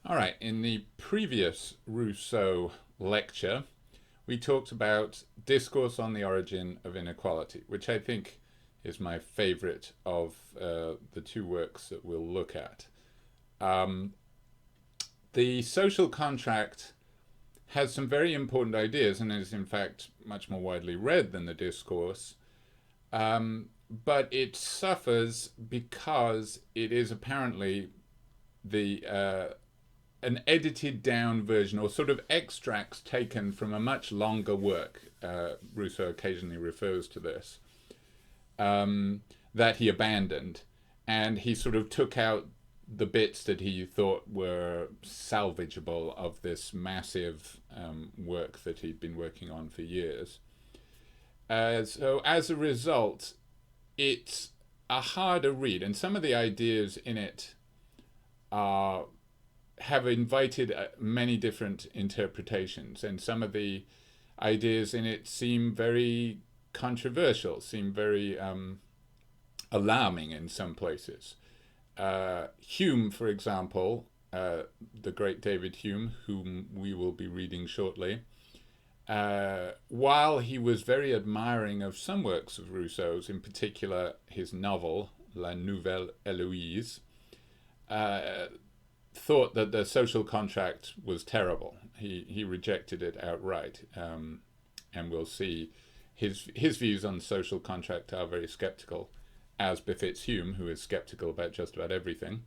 All right, in the previous Rousseau lecture, we talked about Discourse on the Origin of Inequality, which I think is my favorite of the two works that we'll look at. Um, the social contract has some very important ideas and is, in fact, much more widely read than the Discourse. But it suffers because it is apparently the an edited down version or sort of extracts taken from a much longer work. Rousseau occasionally refers to this, that he abandoned. And he sort of took out the bits that he thought were salvageable of this massive work that he'd been working on for years. So as a result, it's a harder read, and some of the ideas in it are have invited many different interpretations, and some of the ideas in it seem very controversial, seem very alarming in some places. Hume, for example, the great David Hume, whom we will be reading shortly, while he was very admiring of some works of Rousseau's, in particular his novel La Nouvelle Héloïse, thought that the social contract was terrible. He rejected it outright, and we'll see his views on social contract are very skeptical, as befits Hume, who is skeptical about just about everything.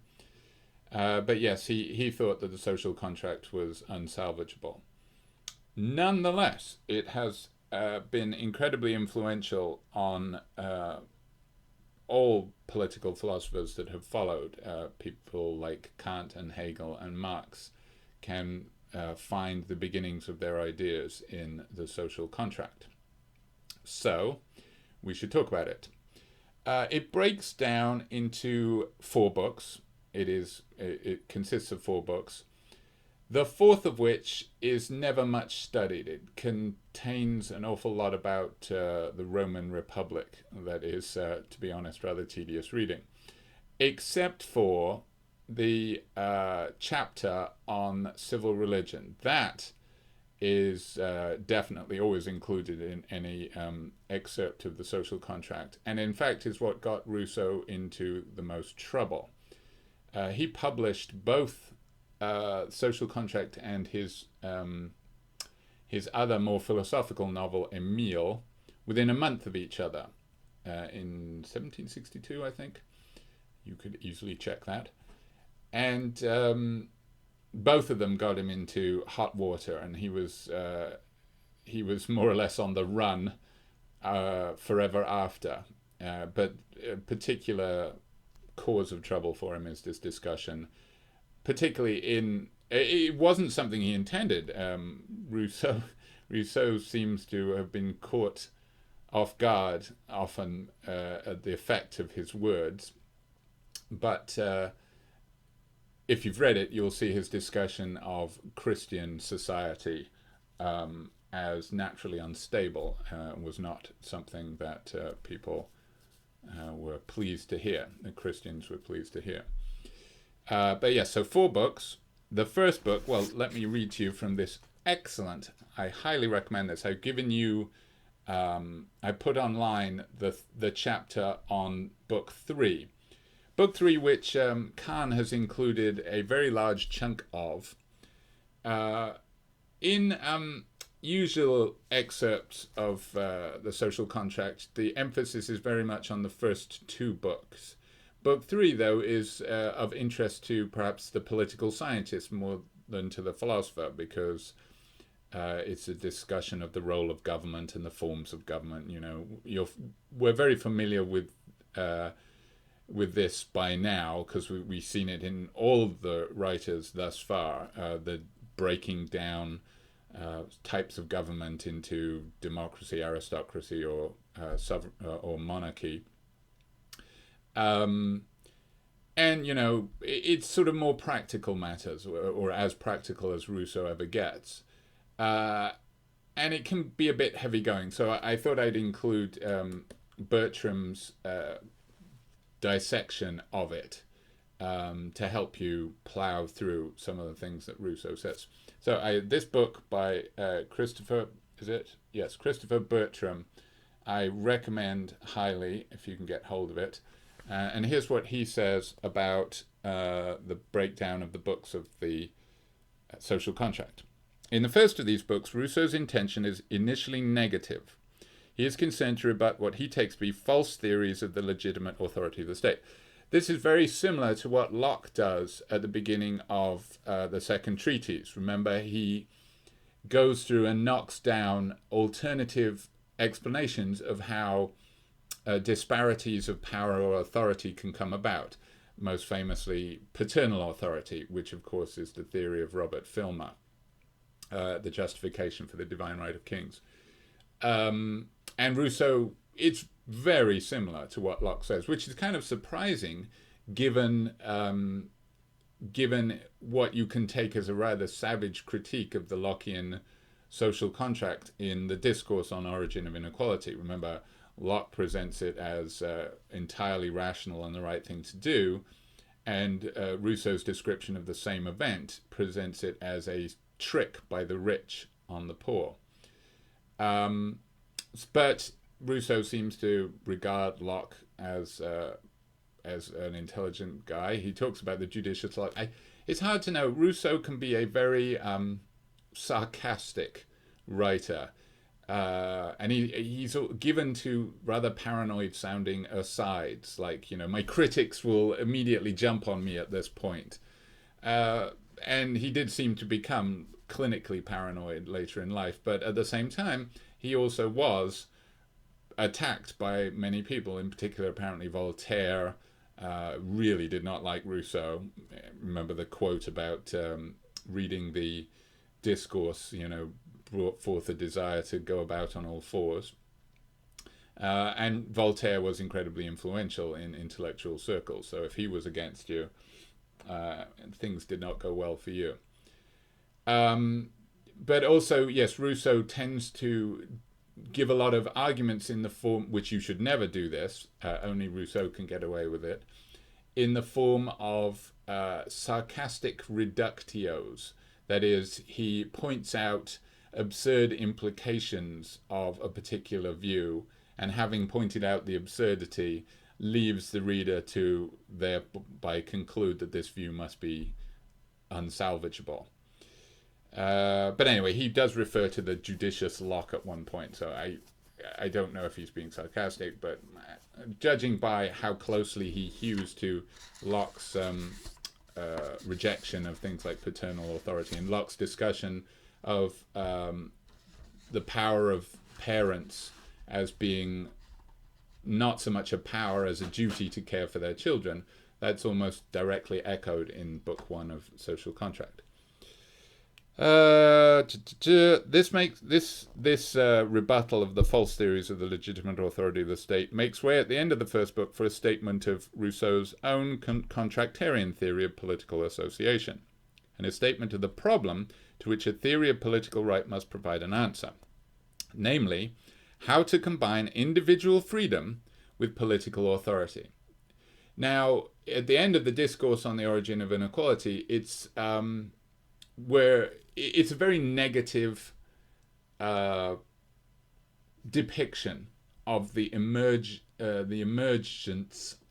But yes, he thought that the social contract was unsalvageable. Nonetheless, it has been incredibly influential on all political philosophers that have followed. People like Kant and Hegel and Marx can find the beginnings of their ideas in the social contract. So, we should talk about it. It breaks down into 4 books. It consists of 4 books. The fourth of which is never much studied. It contains an awful lot about the Roman Republic that is, to be honest, rather tedious reading, except for the chapter on civil religion. That is definitely always included in any excerpt of the social contract, and in fact is what got Rousseau into the most trouble. He published both Social Contract and his other more philosophical novel, Emile, within a month of each other, in 1762, I think. You could easily check that. And both of them got him into hot water, and he was more or less on the run forever after. But a particular cause of trouble for him is this discussion, particularly it wasn't something he intended. Rousseau seems to have been caught off guard often at the effect of his words. But if you've read it, you'll see his discussion of Christian society as naturally unstable was not something that people were pleased to hear. The Christians were pleased to hear. But yes, so 4 books. The first book, well, let me read to you from this excellent, I highly recommend this. I've given you, I put online the chapter on book 3. Book 3, which Cahn has included a very large chunk of. In usual excerpts of the social contract, the emphasis is very much on the first 2 books. Book 3, though, is of interest to perhaps the political scientist more than to the philosopher, because it's a discussion of the role of government and the forms of government. You know, we're very familiar with this by now, because we've seen it in all of the writers thus far, the breaking down types of government into democracy, aristocracy, or monarchy. And, you know, it's sort of more practical matters, or as practical as Rousseau ever gets. And it can be a bit heavy going. So I thought I'd include Bertram's dissection of it to help you plow through some of the things that Rousseau says. So this book by Christopher, is it? Yes, Christopher Bertram, I recommend highly if you can get hold of it. And here's what he says about the breakdown of the books of the social contract. In the first of these books, Rousseau's intention is initially negative. He is concerned to rebut what he takes to be false theories of the legitimate authority of the state. This is very similar to what Locke does at the beginning of the Second Treatise. Remember, he goes through and knocks down alternative explanations of how disparities of power or authority can come about. Most famously, paternal authority, which of course is the theory of Robert Filmer, the justification for the divine right of kings. And Rousseau, it's very similar to what Locke says, which is kind of surprising given what you can take as a rather savage critique of the Lockean social contract in the Discourse on Origin of Inequality. Remember, Locke presents it as entirely rational and the right thing to do, and Rousseau's description of the same event presents it as a trick by the rich on the poor. But Rousseau seems to regard Locke as an intelligent guy. He talks about the judicious Locke. It's hard to know. Rousseau can be a very sarcastic writer, and he's given to rather paranoid-sounding asides, like, my critics will immediately jump on me at this point. And he did seem to become clinically paranoid later in life, but at the same time, he also was attacked by many people, in particular apparently Voltaire really did not like Rousseau. Remember the quote about reading the Discourse, brought forth a desire to go about on all fours. And Voltaire was incredibly influential in intellectual circles, so if he was against you, things did not go well for you. But also, yes, Rousseau tends to give a lot of arguments in the form, which you should never do this, only Rousseau can get away with it, in the form of sarcastic reductios. That is, he points out absurd implications of a particular view, and having pointed out the absurdity, leaves the reader to thereby conclude that this view must be unsalvageable. But anyway, he does refer to the judicious Locke at one point, so I don't know if he's being sarcastic, but judging by how closely he hews to Locke's rejection of things like paternal authority and Locke's discussion of the power of parents as being not so much a power as a duty to care for their children, that's almost directly echoed in Book 1 of Social Contract. This rebuttal of the false theories of the legitimate authority of the state makes way at the end of the first book for a statement of Rousseau's own contractarian theory of political association, and a statement of the problem to which a theory of political right must provide an answer, namely, how to combine individual freedom with political authority. Now, at the end of the Discourse on the Origin of Inequality, it's where it's a very negative depiction of the emergence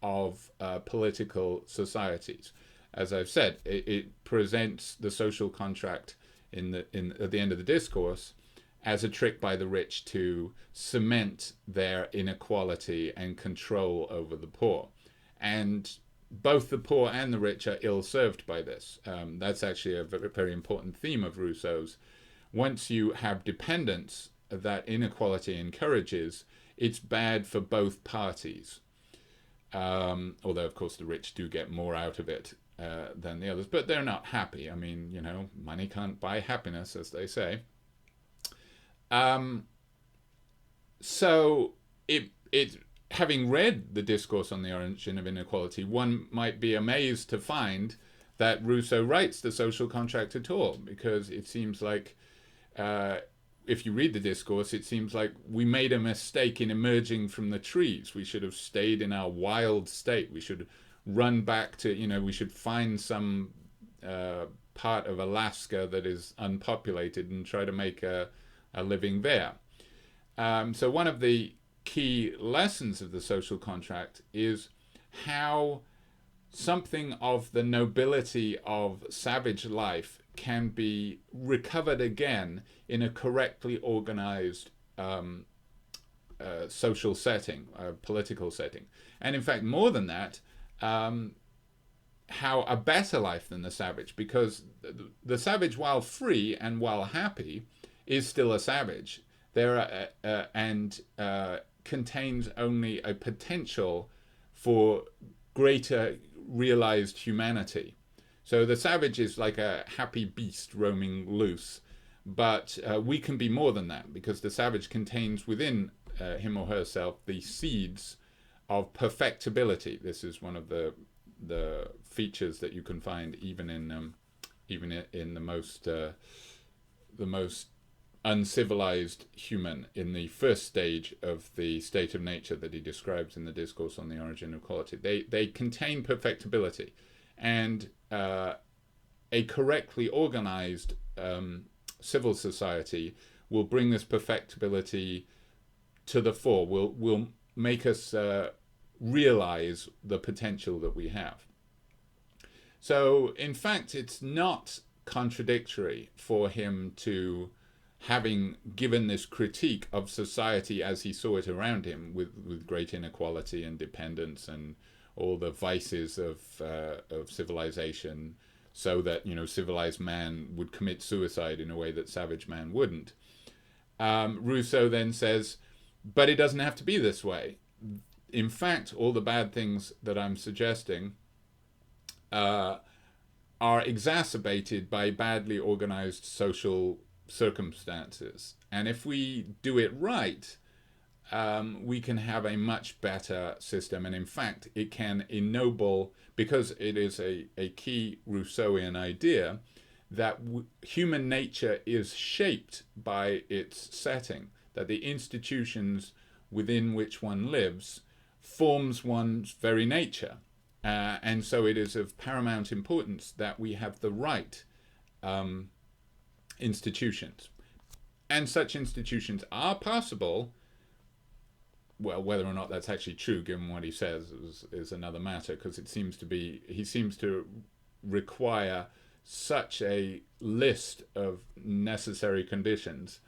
of political societies. As I've said, it presents the social contract at the end of the Discourse as a trick by the rich to cement their inequality and control over the poor. And both the poor and the rich are ill-served by this. That's actually a very, very important theme of Rousseau's. Once you have dependence that inequality encourages, it's bad for both parties. Although, of course, the rich do get more out of it than the others, but they're not happy. I mean, money can't buy happiness, as they say. So having read the Discourse on the Origin of Inequality, one might be amazed to find that Rousseau writes the social contract at all, because it seems like, if you read the Discourse, it seems like we made a mistake in emerging from the trees. We should have stayed in our wild state. We should run back to, we should find some part of Alaska that is unpopulated and try to make a living there. So one of the key lessons of the social contract is how something of the nobility of savage life can be recovered again in a correctly organized social setting, political setting. And in fact, more than that, how a better life than the savage, because the savage, while free and while happy, is still a savage. And contains only a potential for greater realized humanity. So the savage is like a happy beast roaming loose, but we can be more than that, because the savage contains within him or herself the seeds of perfectibility. This is one of the features that you can find even in the most uncivilized human, in the first stage of the state of nature that he describes in the Discourse on the Origin of Quality. They contain perfectibility, and a correctly organized civil society will bring this perfectibility to the fore, will make us realize the potential that we have. So in fact, it's not contradictory for him to, having given this critique of society as he saw it around him, with great inequality and dependence and all the vices of civilization, so that civilized man would commit suicide in a way that savage man wouldn't. Rousseau then says, but it doesn't have to be this way. In fact, all the bad things that I'm suggesting are exacerbated by badly organized social circumstances. And if we do it right, we can have a much better system. And in fact, it can ennoble, because it is a key Rousseauian idea, that human nature is shaped by its setting, that the institutions within which one lives forms one's very nature. And so it is of paramount importance that we have the right institutions. And such institutions are possible. Well, whether or not that's actually true, given what he says, is another matter, because he seems to require such a list of necessary conditions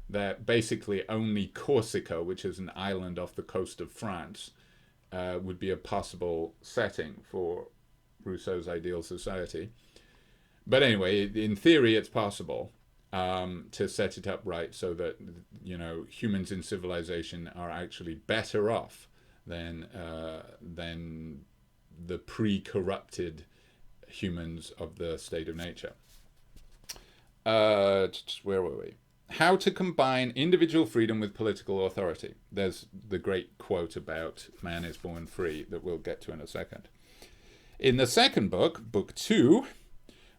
that basically only Corsica, which is an island off the coast of France, would be a possible setting for Rousseau's ideal society. But anyway, in theory, it's possible to set it up right so that humans in civilization are actually better off than the pre-corrupted humans of the state of nature. Where were we? How to combine individual freedom with political authority. There's the great quote about man is born free that we'll get to in a second. In the second book, Book 2,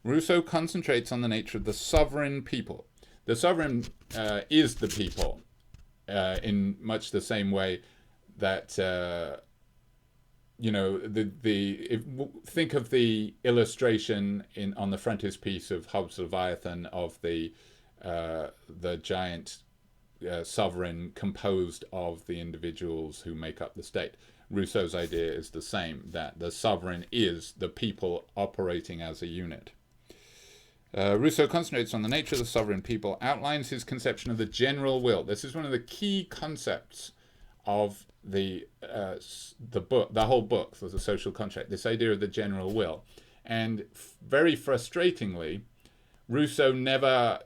Rousseau concentrates on the nature of the sovereign people. The sovereign is the people, in much the same way that think of the illustration on the frontispiece of Hobbes' Leviathan of the giant sovereign composed of the individuals who make up the state. Rousseau's idea is the same, that the sovereign is the people operating as a unit. Rousseau concentrates on the nature of the sovereign people, outlines his conception of the general will. This is one of the key concepts of the whole book, the social contract, this idea of the general will. And very frustratingly, Rousseau never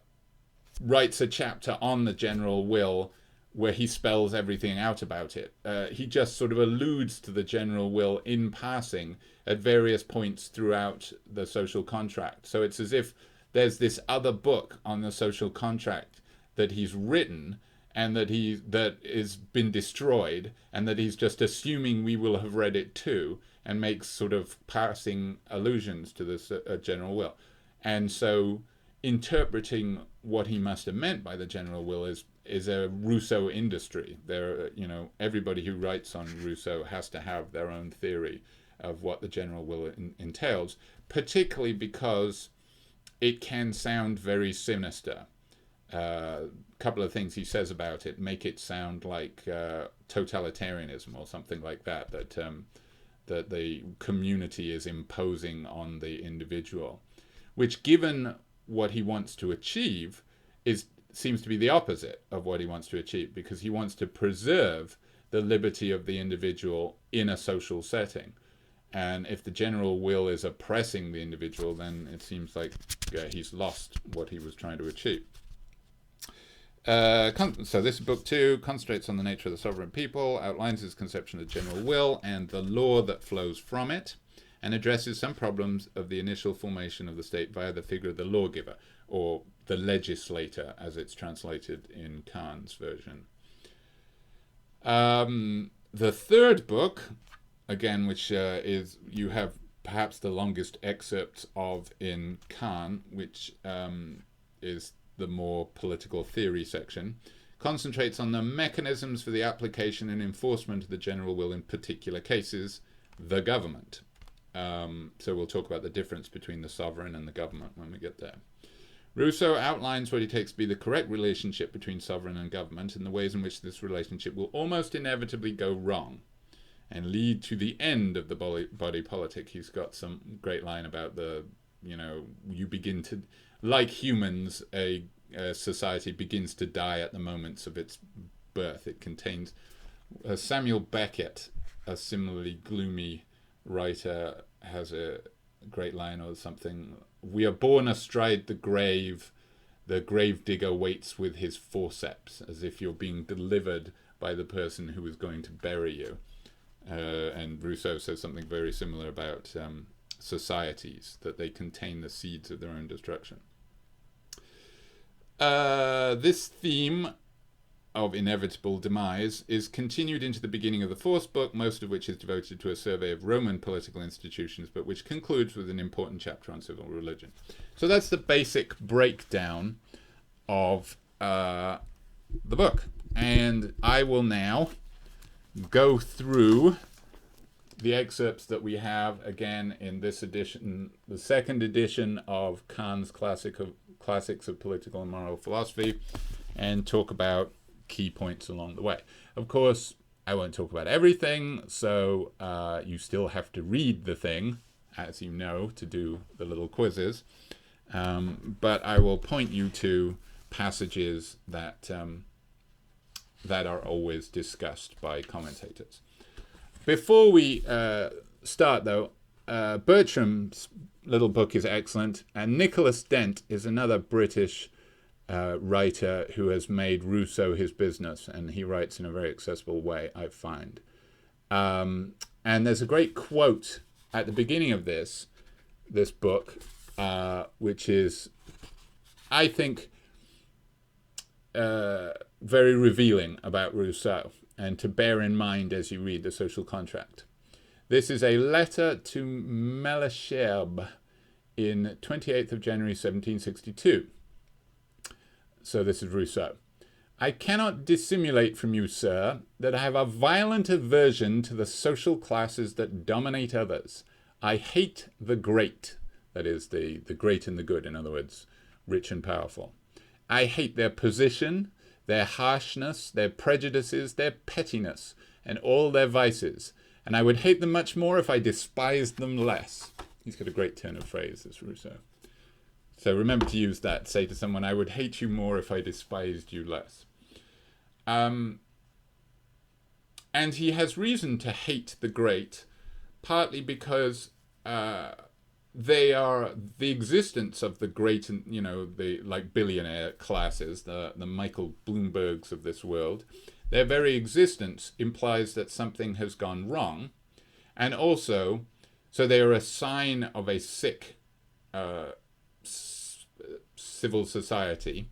writes a chapter on the general will where he spells everything out about it. He just sort of alludes to the general will in passing at various points throughout the social contract. So it's as if there's this other book on the social contract that he's written and that is been destroyed, and that he's just assuming we will have read it too, and makes sort of passing allusions to this general will. And so interpreting what he must have meant by the general will is a Rousseau industry. Everybody who writes on Rousseau has to have their own theory of what the general will entails, particularly because it can sound very sinister. A couple of things he says about it make it sound like totalitarianism or something like that, that the community is imposing on the individual, which, given what he wants to achieve, seems to be the opposite of what he wants to achieve, because he wants to preserve the liberty of the individual in a social setting. And if the general will is oppressing the individual, then it seems like he's lost what he was trying to achieve. So this is book 2, concentrates on the nature of the sovereign people, outlines his conception of the general will and the law that flows from it, and addresses some problems of the initial formation of the state via the figure of the lawgiver, or the legislator, as it's translated in Cahn's version. The third book, again, which is, you have perhaps the longest excerpts of in Cahn, which is the more political theory section, concentrates on the mechanisms for the application and enforcement of the general will in particular cases, the government. So we'll talk about the difference between the sovereign and the government when we get there. Rousseau outlines what he takes to be the correct relationship between sovereign and government and the ways in which this relationship will almost inevitably go wrong and lead to the end of the body politic. He's got some great line about you begin to, like humans, a society begins to die at the moments of its birth. It contains Samuel Beckett, a similarly gloomy writer, has a great line or something. We are born astride the grave digger waits with his forceps, as if you're being delivered by the person who is going to bury you. And Rousseau says something very similar about societies, that they contain the seeds of their own destruction. This theme of inevitable demise is continued into the beginning of the fourth book, most of which is devoted to a survey of Roman political institutions, but which concludes with an important chapter on civil religion. So that's the basic breakdown of the book. And I will now go through the excerpts that we have, again, in this edition, the second edition of Cahn's Classics of Political and Moral Philosophy, and talk about key points along the way. Of course, I won't talk about everything, so you still have to read the thing, as you know, to do the little quizzes. But I will point you to passages that are always discussed by commentators. Before we start, though, Bertram's little book is excellent, and Nicholas Dent is another British writer who has made Rousseau his business, and he writes in a very accessible way, I find. And there's a great quote at the beginning of this book, which is, I think, very revealing about Rousseau, and to bear in mind as you read The Social Contract. This is a letter to Malesherbes in 28th of January 1762. So this is Rousseau. I cannot dissimulate from you, sir, that I have a violent aversion to the social classes that dominate others. I hate the great, that is, the great and the good, in other words, rich and powerful. I hate their position, their harshness, their prejudices, their pettiness, and all their vices, and I would hate them much more if I despised them less. He's got a great turn of phrase, this Rousseau. So remember to use that. Say to someone, I would hate you more if I despised you less. And he has reason to hate the great, partly because they are the existence of the great, the like billionaire classes, the Michael Bloombergs of this world. Their very existence implies that something has gone wrong, and also, so they are a sign of a sick civil society,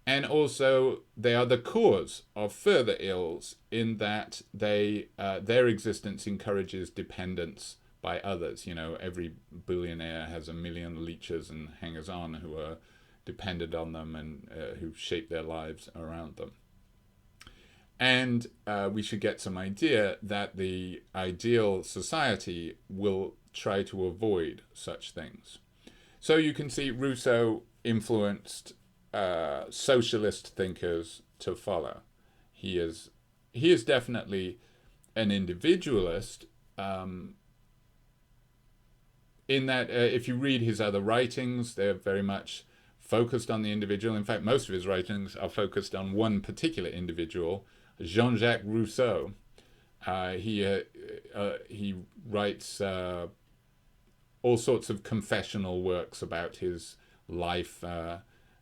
and also they are the cause of further ills in that their existence encourages dependence by others. Every billionaire has a million leeches and hangers-on who are dependent on them and who shape their lives around them. And we should get some idea that the ideal society will try to avoid such things. So you can see Rousseau influenced socialist thinkers to follow. He is definitely an individualist, in that if you read his other writings, they're very much focused on the individual. In fact, most of his writings are focused on one particular individual, Jean-Jacques Rousseau. He writes all sorts of confessional works about his life,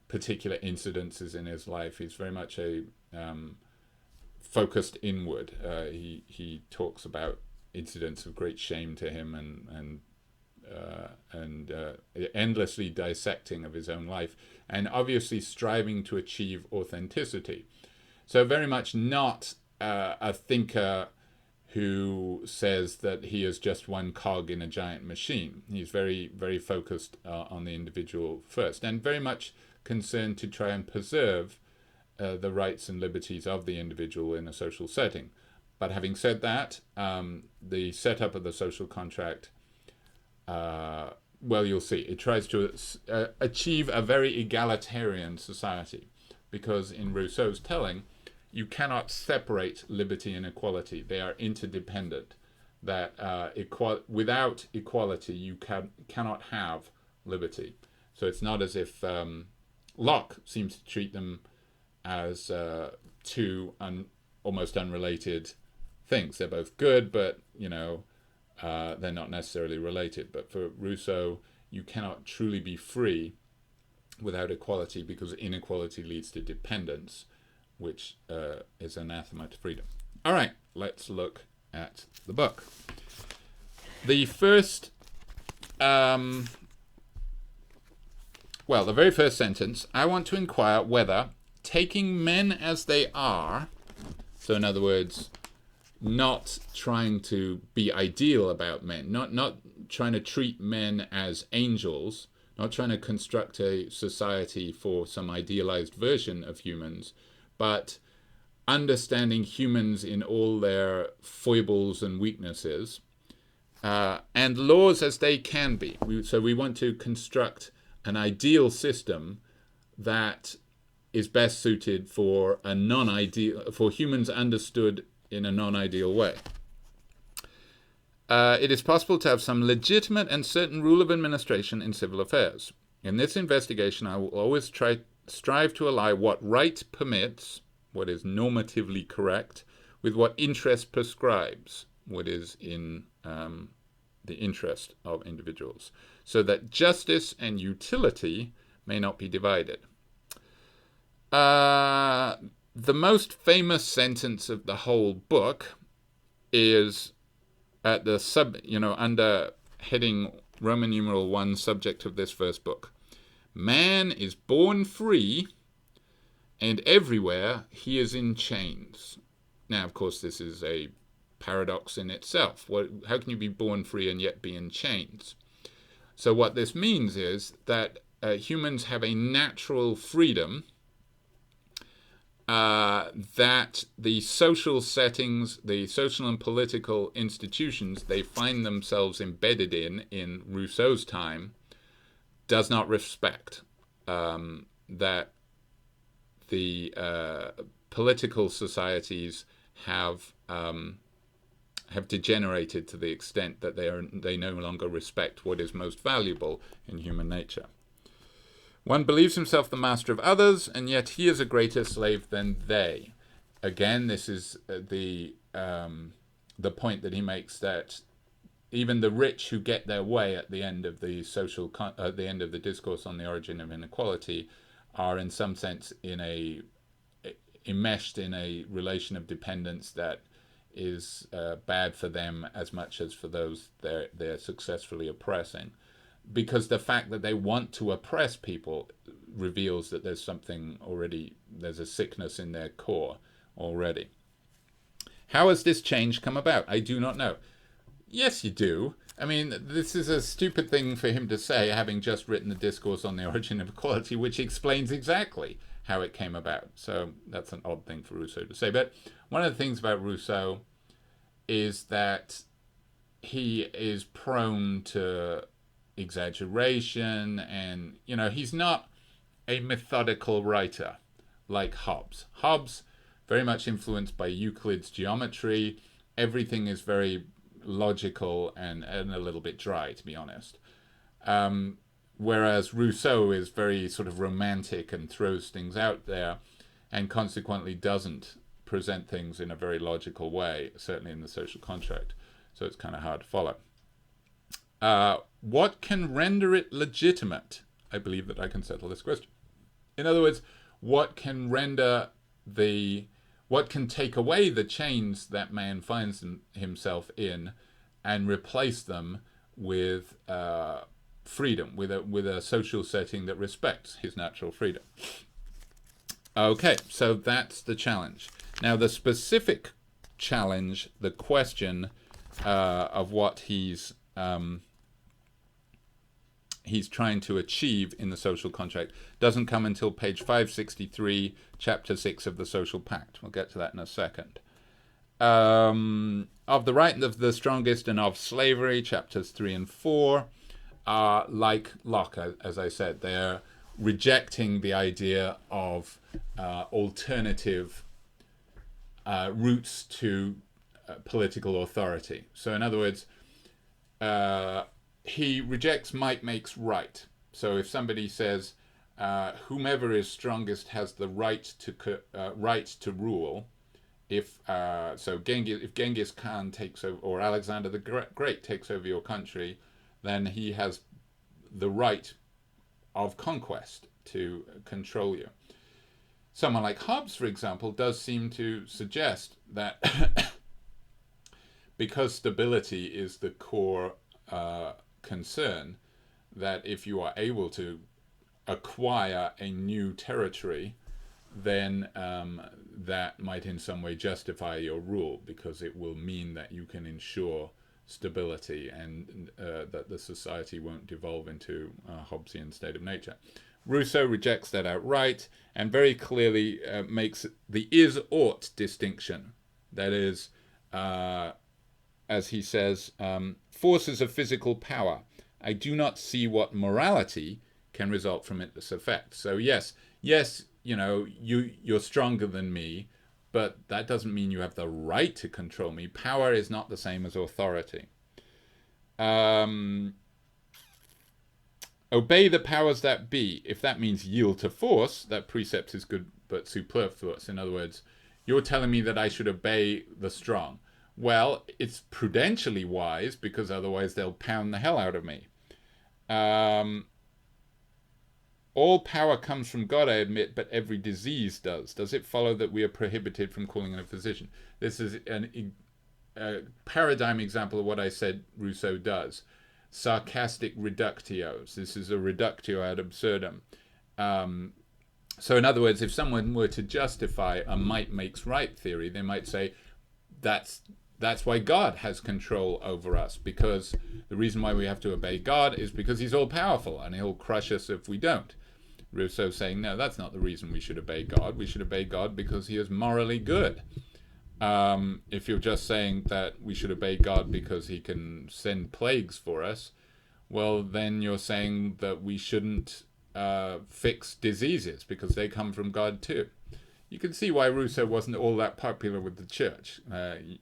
particular incidences in his life. He's very much a focused inward. He talks about incidents of great shame to him and endlessly dissecting of his own life, and obviously striving to achieve authenticity. So very much not a thinker who says that he is just one cog in a giant machine. He's very, very focused on the individual first, and very much concerned to try and preserve the rights and liberties of the individual in a social setting. But having said that, the setup of the social contract, well, you'll see, it tries to achieve a very egalitarian society, because in Rousseau's telling, you cannot separate liberty and equality. They are interdependent. That without equality, you cannot have liberty. So it's not as if Locke seems to treat them as two almost unrelated things. They're both good, but they're not necessarily related. But for Rousseau, you cannot truly be free without equality, because inequality leads to dependence, which is anathema to freedom. All right, let's look at the book. The first, the very first sentence, I want to inquire whether taking men as they are, so in other words, not trying to be ideal about men, not trying to treat men as angels, not trying to construct a society for some idealized version of humans, but understanding humans in all their foibles and weaknesses, and laws as they can be. So we want to construct an ideal system that is best suited for a non-ideal, for humans understood in a non-ideal way. It is possible to have some legitimate and certain rule of administration in civil affairs. In this investigation, I will always strive to ally what right permits, what is normatively correct, with what interest prescribes, what is in the interest of individuals, so that justice and utility may not be divided. The most famous sentence of the whole book is at the under heading Roman numeral 1, subject of this first book. Man is born free, and everywhere he is in chains. Now, of course, this is a paradox in itself. How can you be born free and yet be in chains? So what this means is that humans have a natural freedom that the social settings, the social and political institutions they find themselves embedded in Rousseau's time, does not respect. That the political societies have degenerated to the extent that they no longer respect what is most valuable in human nature. One believes himself the master of others, and yet he is a greater slave than they. Again, this is the point that he makes, that even the rich who get their way at the end of the the end of the discourse on the origin of inequality are in some sense enmeshed in a relation of dependence that is bad for them as much as for those they're successfully oppressing. Because the fact that they want to oppress people reveals that there's a sickness in their core already. How has this change come about? I do not know. Yes, you do. I mean, this is a stupid thing for him to say, having just written the Discourse on the Origin of Equality, which explains exactly how it came about. So that's an odd thing for Rousseau to say. But one of the things about Rousseau is that he is prone to exaggeration, and, you know, he's not a methodical writer like Hobbes. Hobbes, very much influenced by Euclid's geometry. Everything is very logical and a little bit dry, to be honest. Whereas Rousseau is very sort of romantic and throws things out there, and consequently doesn't present things in a very logical way, certainly in the social contract. So it's kind of hard to follow. What can render it legitimate? I believe that I can settle this question. In other words, what can take away the chains that man finds himself in and replace them with freedom, with a social setting that respects his natural freedom? Okay, so that's the challenge. Now, the specific challenge, the question of what he's trying to achieve in the social contract, doesn't come until page 563, chapter 6 of the Social Pact. We'll get to that in a second. Of the right of the strongest and of slavery, chapters 3 and 4, are like Locke, as I said. They're rejecting the idea of alternative routes to political authority. So in other words, he rejects might makes right. So if somebody says whomever is strongest has the right to rule, if Genghis Khan takes over, or Alexander the Great takes over your country, then he has the right of conquest to control you. Someone like Hobbes, for example, does seem to suggest that because stability is the core concern, that if you are able to acquire a new territory, then that might in some way justify your rule, because it will mean that you can ensure stability and that the society won't devolve into a Hobbesian state of nature. Rousseau rejects that outright and very clearly makes the is-ought distinction. That is, as he says, forces of physical power. I do not see what morality can result from its effect. So yes, you know, you're stronger than me, but that doesn't mean you have the right to control me. Power is not the same as authority. Obey the powers that be. If that means yield to force, that precept is good but superfluous. In other words, you're telling me that I should obey the strong. Well, it's prudentially wise, because otherwise they'll pound the hell out of me. All power comes from God, I admit, but every disease does. Does it follow that we are prohibited from calling in a physician? This is a paradigm example of what I said Rousseau does. Sarcastic reductios. This is a reductio ad absurdum. So in other words, if someone were to justify a might makes right theory, they might say that's why God has control over us, because the reason why we have to obey God is because he's all powerful and he'll crush us if we don't. Rousseau saying, no, that's not the reason we should obey God. We should obey God because he is morally good. If you're just saying that we should obey God because he can send plagues for us, well, then you're saying that we shouldn't fix diseases because they come from God too. You can see why Rousseau wasn't all that popular with the church.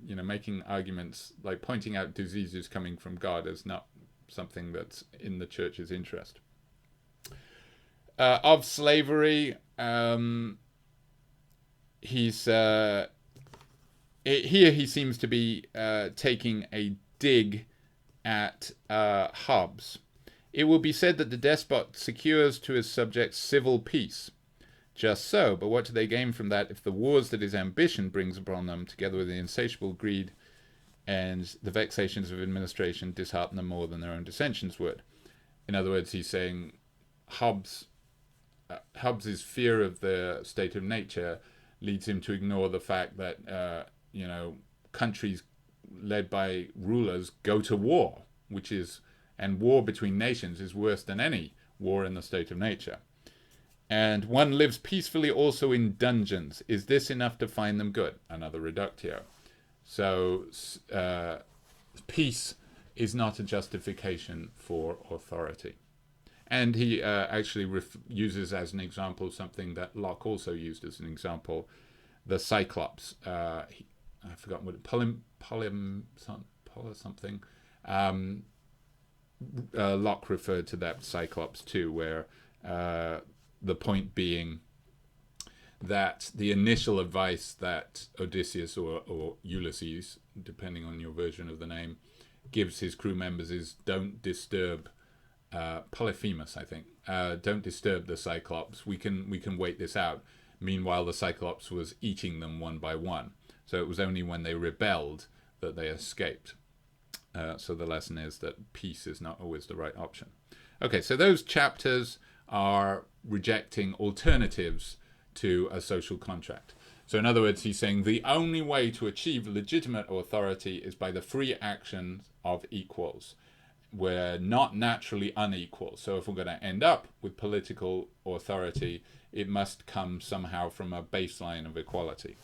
Making arguments like pointing out diseases coming from God is not something that's in the church's interest. Of slavery, here he seems to be taking a dig at Hobbes. It will be said that the despot secures to his subjects civil peace. Just so, but what do they gain from that if the wars that his ambition brings upon them, together with the insatiable greed and the vexations of administration, dishearten them more than their own dissensions would? In other words, he's saying Hobbes's fear of the state of nature leads him to ignore the fact that countries led by rulers go to war. and war between nations is worse than any war in the state of nature. And one lives peacefully also in dungeons. Is this enough to find them good? Another reductio. So peace is not a justification for authority. And he actually uses as an example something that Locke also used as an example, the Cyclops. I've forgotten what something. Locke referred to that Cyclops too, where the point being that the initial advice that Odysseus or Ulysses, depending on your version of the name, gives his crew members is don't disturb Polyphemus, I think. Don't disturb the Cyclops. We can wait this out. Meanwhile, the Cyclops was eating them one by one. So it was only when they rebelled that they escaped. So the lesson is that peace is not always the right option. Okay, so those chapters are rejecting alternatives to a social contract. So in other words, he's saying the only way to achieve legitimate authority is by the free action of equals. We're not naturally unequal. So if we're going to end up with political authority, it must come somehow from a baseline of equality.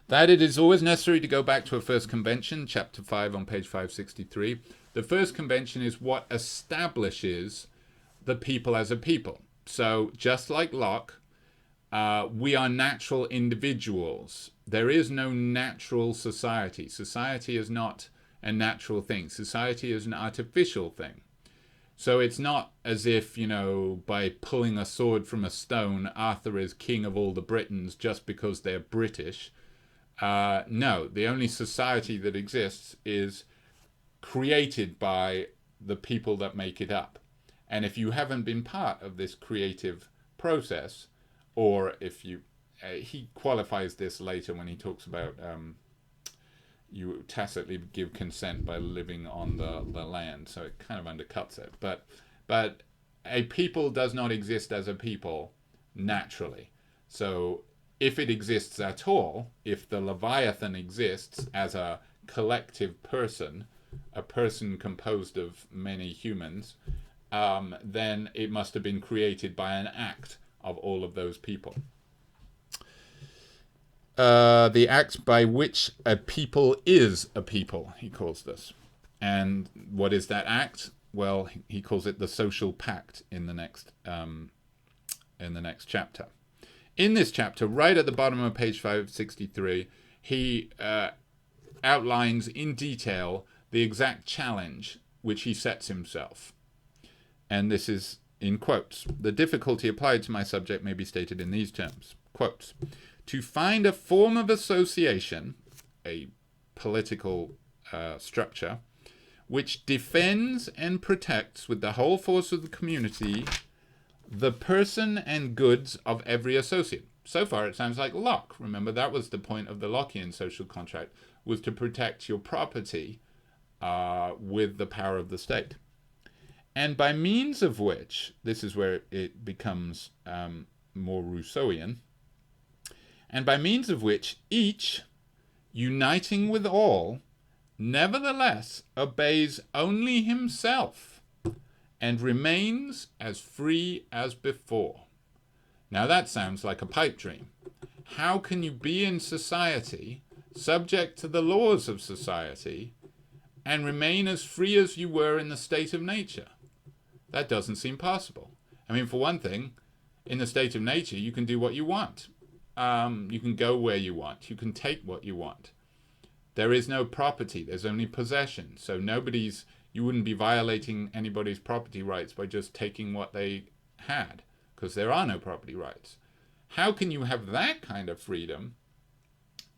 That it is always necessary to go back to a first convention, chapter 5 on page 563. The first convention is what establishes the people as a people. So just like Locke, we are natural individuals. There is no natural society. Society is not a natural thing. Society is an artificial thing. So it's not as if, by pulling a sword from a stone, Arthur is king of all the Britons just because they're British. No, the only society that exists is created by the people that make it up. And if you haven't been part of this creative process, or if you, he qualifies this later when he talks about you tacitly give consent by living on the land, so it kind of undercuts it. But a people does not exist as a people naturally. So if it exists at all, if the Leviathan exists as a collective person, a person composed of many humans, then it must have been created by an act of all of those people. The act by which a people is a people, he calls this. And what is that act? Well, he calls it the social pact in the next chapter. In this chapter, right at the bottom of page 563, he outlines in detail the exact challenge which he sets himself. And this is in quotes. The difficulty applied to my subject may be stated in these terms. Quotes. To find a form of association, a political structure, which defends and protects with the whole force of the community the person and goods of every associate. So far it sounds like Locke. Remember, that was the point of the Lockean social contract, was to protect your property with the power of the state. And by means of which, this is where it becomes more Rousseauian, and by means of which each, uniting with all, nevertheless obeys only himself and remains as free as before. Now that sounds like a pipe dream. How can you be in society, subject to the laws of society, and remain as free as you were in the state of nature? That doesn't seem possible. I mean, for one thing, in the state of nature, you can do what you want. You can go where you want. You can take what you want. There is no property. There's only possession. So you wouldn't be violating anybody's property rights by just taking what they had, because there are no property rights. How can you have that kind of freedom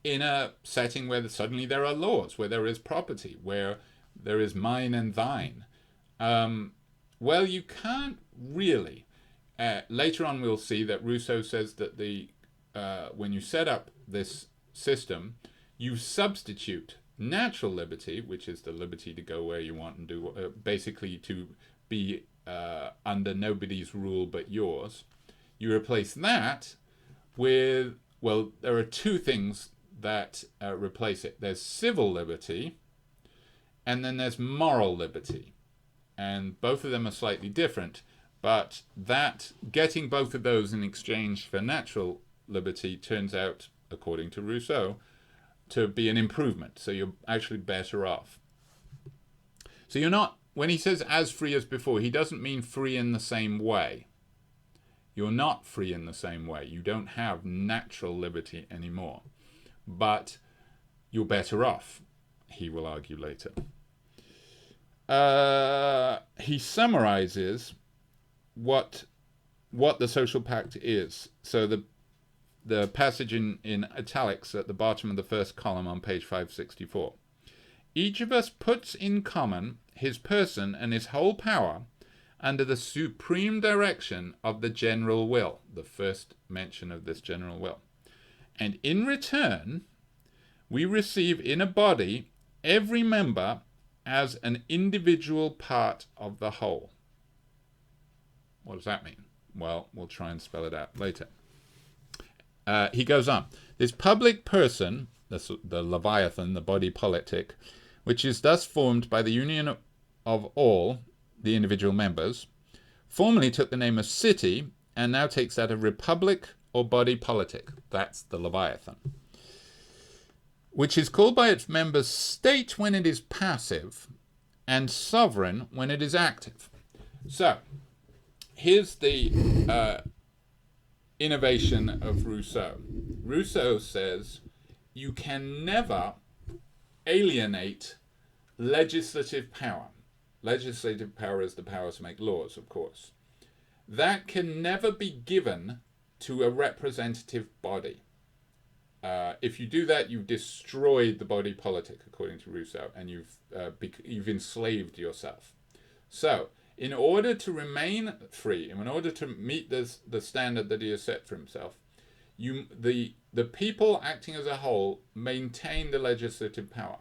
in a setting where suddenly there are laws, where there is property, where there is mine and thine? Well, you can't really. Later on we'll see that Rousseau says that when you set up this system, you substitute natural liberty, which is the liberty to go where you want and do, basically to be under nobody's rule but yours. You replace that with, well, there are two things that replace it. There's civil liberty, and then there's moral liberty. And both of them are slightly different, but that getting both of those in exchange for natural liberty turns out, according to Rousseau, to be an improvement. So you're actually better off. So you're not, when he says as free as before, he doesn't mean free in the same way. You're not free in the same way. You don't have natural liberty anymore. But you're better off, he will argue later. He summarizes what the social pact is. So the passage in italics at the bottom of the first column on page 564. Each of us puts in common his person and his whole power under the supreme direction of the general will, the first mention of this general will. And in return, we receive in a body every member as an individual part of the whole. What does that mean? Well, we'll try and spell it out later. He goes on. This public person, the Leviathan, the body politic, which is thus formed by the union of all the individual members, formerly took the name of city and now takes that of republic or body politic. That's the Leviathan. Which is called by its members state when it is passive and sovereign when it is active. So, here's the innovation of Rousseau. Rousseau says you can never alienate legislative power. Legislative power is the power to make laws, of course. That can never be given to a representative body. If you do that, you've destroyed the body politic, according to Rousseau, and you've enslaved yourself. So, in order to remain free, in order to meet the standard that he has set for himself, the people acting as a whole maintain the legislative power.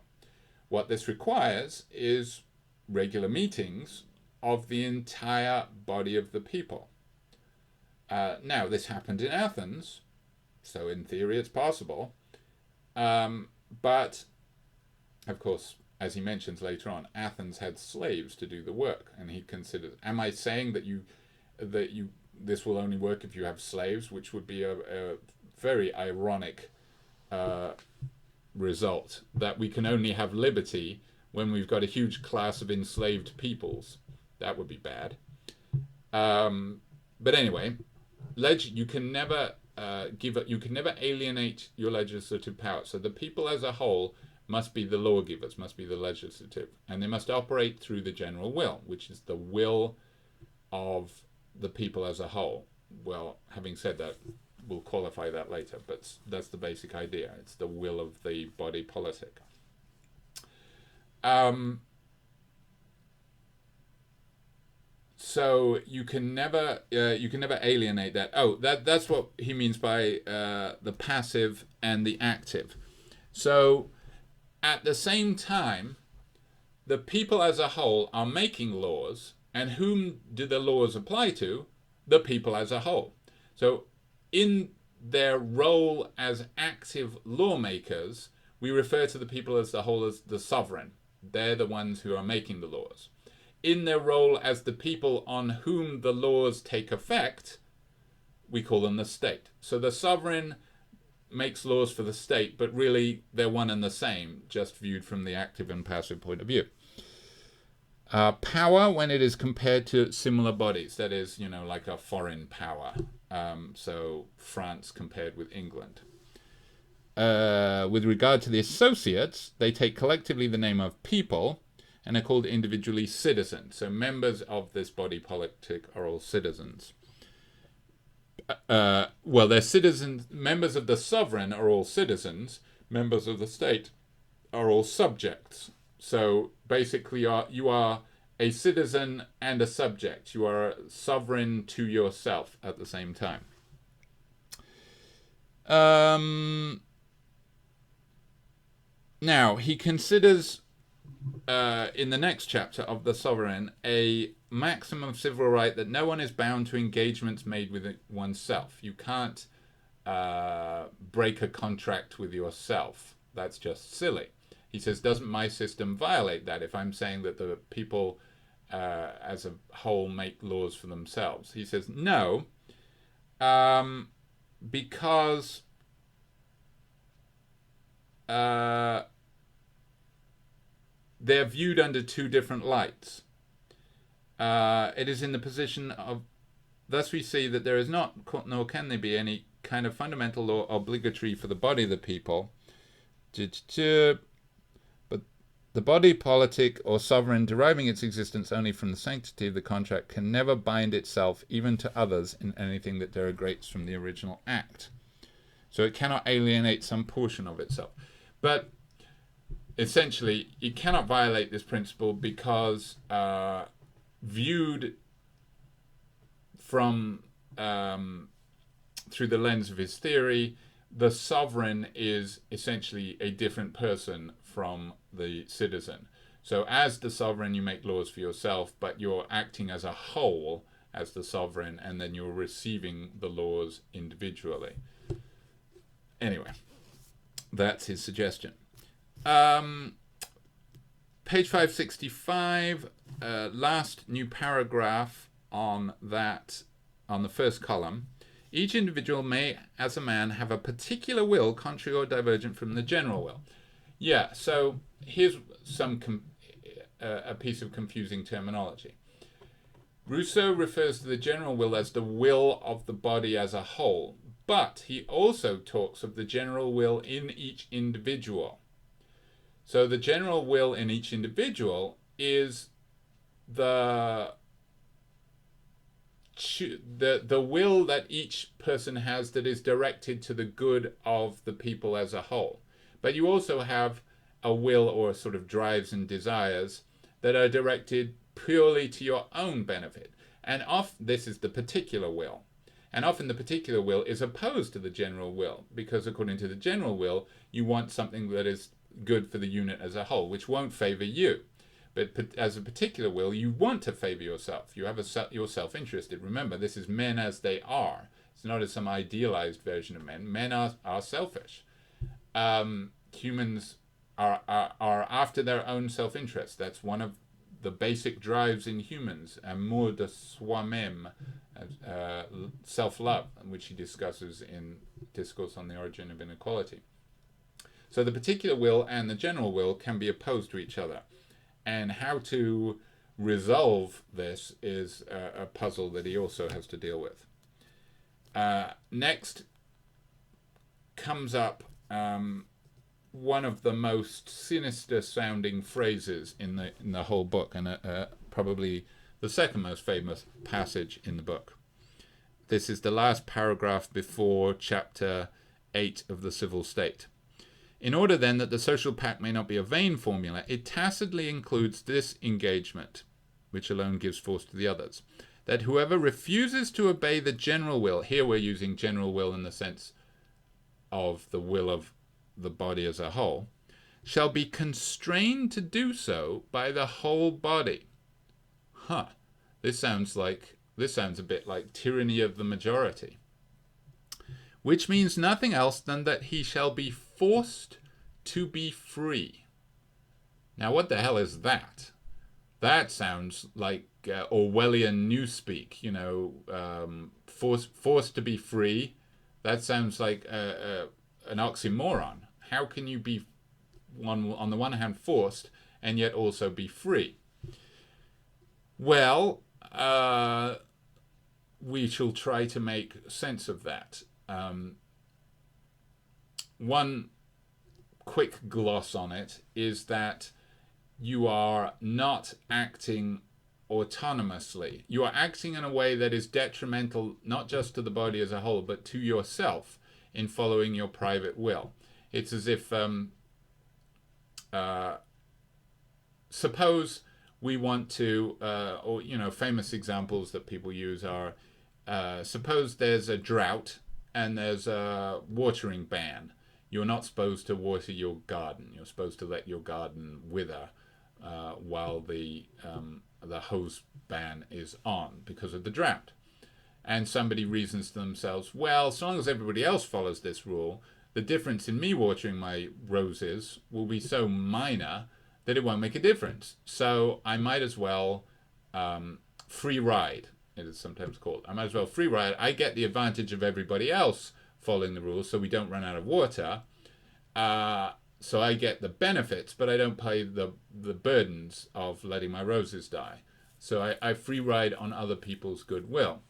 What this requires is regular meetings of the entire body of the people. Now, this happened in Athens, so in theory it's possible. But, of course, as he mentions later on, Athens had slaves to do the work, and he considered, am I saying that this will only work if you have slaves, which would be a very ironic result, that we can only have liberty when we've got a huge class of enslaved peoples. That would be bad. But anyway, you can never alienate your legislative power. So the people as a whole must be the lawgivers, must be the legislative, and they must operate through the general will, which is the will of the people as a whole. Well, having said that, we'll qualify that later, but that's the basic idea. It's the will of the body politic. So you can never alienate that. Oh, that's what he means by the passive and the active. So at the same time, the people as a whole are making laws, and whom do the laws apply to? The people as a whole. So in their role as active lawmakers, we refer to the people as the whole as the sovereign. They're the ones who are making the laws. In their role as the people on whom the laws take effect, we call them the state. So the sovereign makes laws for the state, but really they're one and the same, just viewed from the active and passive point of view. Power when it is compared to similar bodies, that is, like a foreign power. So France compared with England. With regard to the associates, they take collectively the name of people and are called individually citizens. So members of this body politic are all citizens. They're citizens. Members of the sovereign are all citizens. Members of the state are all subjects. So basically, you are a citizen and a subject. You are sovereign to yourself at the same time. Now, he considers, in the next chapter of The Sovereign, a maxim of civil right that no one is bound to engagements made with oneself. You can't break a contract with yourself. That's just silly. He says, doesn't my system violate that if I'm saying that the people as a whole make laws for themselves? He says, no, because they're viewed under two different lights. It is in the position of, thus we see that there is not, nor can there be, any kind of fundamental law obligatory for the body of the people. But the body politic or sovereign deriving its existence only from the sanctity of the contract can never bind itself even to others in anything that derogates from the original act. So it cannot alienate some portion of itself. But essentially, it cannot violate this principle because viewed from through the lens of his theory, the sovereign is essentially a different person from the citizen. So as the sovereign, you make laws for yourself, but you're acting as a whole as the sovereign, and then you're receiving the laws individually. Anyway, that's his suggestion. Page 565, last new paragraph on that, on the first column. Each individual may, as a man, have a particular will contrary or divergent from the general will. Yeah, so here's a piece of confusing terminology. Rousseau refers to the general will as the will of the body as a whole, but he also talks of the general will in each individual. So the general will in each individual is the will that each person has that is directed to the good of the people as a whole. But you also have a will or sort of drives and desires that are directed purely to your own benefit. And this is the particular will. And often the particular will is opposed to the general will, because according to the general will, you want something that is good for the unit as a whole, which won't favor you. But as a particular will, you want to favor yourself. You have you're self-interested. Remember, this is men as they are. It's not as some idealized version of men. Men are selfish. Humans are after their own self-interest. That's one of the basic drives in humans. Amour de soi-même, self-love, which he discusses in Discourse on the Origin of Inequality. So the particular will and the general will can be opposed to each other. And how to resolve this is a puzzle that he also has to deal with. Next comes up one of the most sinister sounding phrases in the whole book, and probably the second most famous passage in the book. This is the last paragraph before chapter 8 of the Civil State. In order, then, that the social pact may not be a vain formula, it tacitly includes this engagement, which alone gives force to the others, that whoever refuses to obey the general will, here we're using general will in the sense of the will of the body as a whole, shall be constrained to do so by the whole body. This sounds a bit like tyranny of the majority. Which means nothing else than that he shall be forced to be free. Now, what the hell is that? That sounds like Orwellian newspeak, forced to be free. That sounds like an oxymoron. How can you be, on the one hand, forced and yet also be free? Well, we shall try to make sense of that. One quick gloss on it is that you are not acting autonomously. You are acting in a way that is detrimental not just to the body as a whole, but to yourself in following your private will. It's as if, suppose we want to, famous examples that people use are, suppose there's a drought and there's a watering ban. You're not supposed to water your garden. You're supposed to let your garden wither while the hose ban is on because of the drought. And somebody reasons to themselves, well, as long as everybody else follows this rule, the difference in me watering my roses will be so minor that it won't make a difference. So I might as well free ride, it is sometimes called. I might as well free ride. I get the advantage of everybody else following the rules so we don't run out of water. So I get the benefits, but I don't pay the burdens of letting my roses die. So I free ride on other people's goodwill.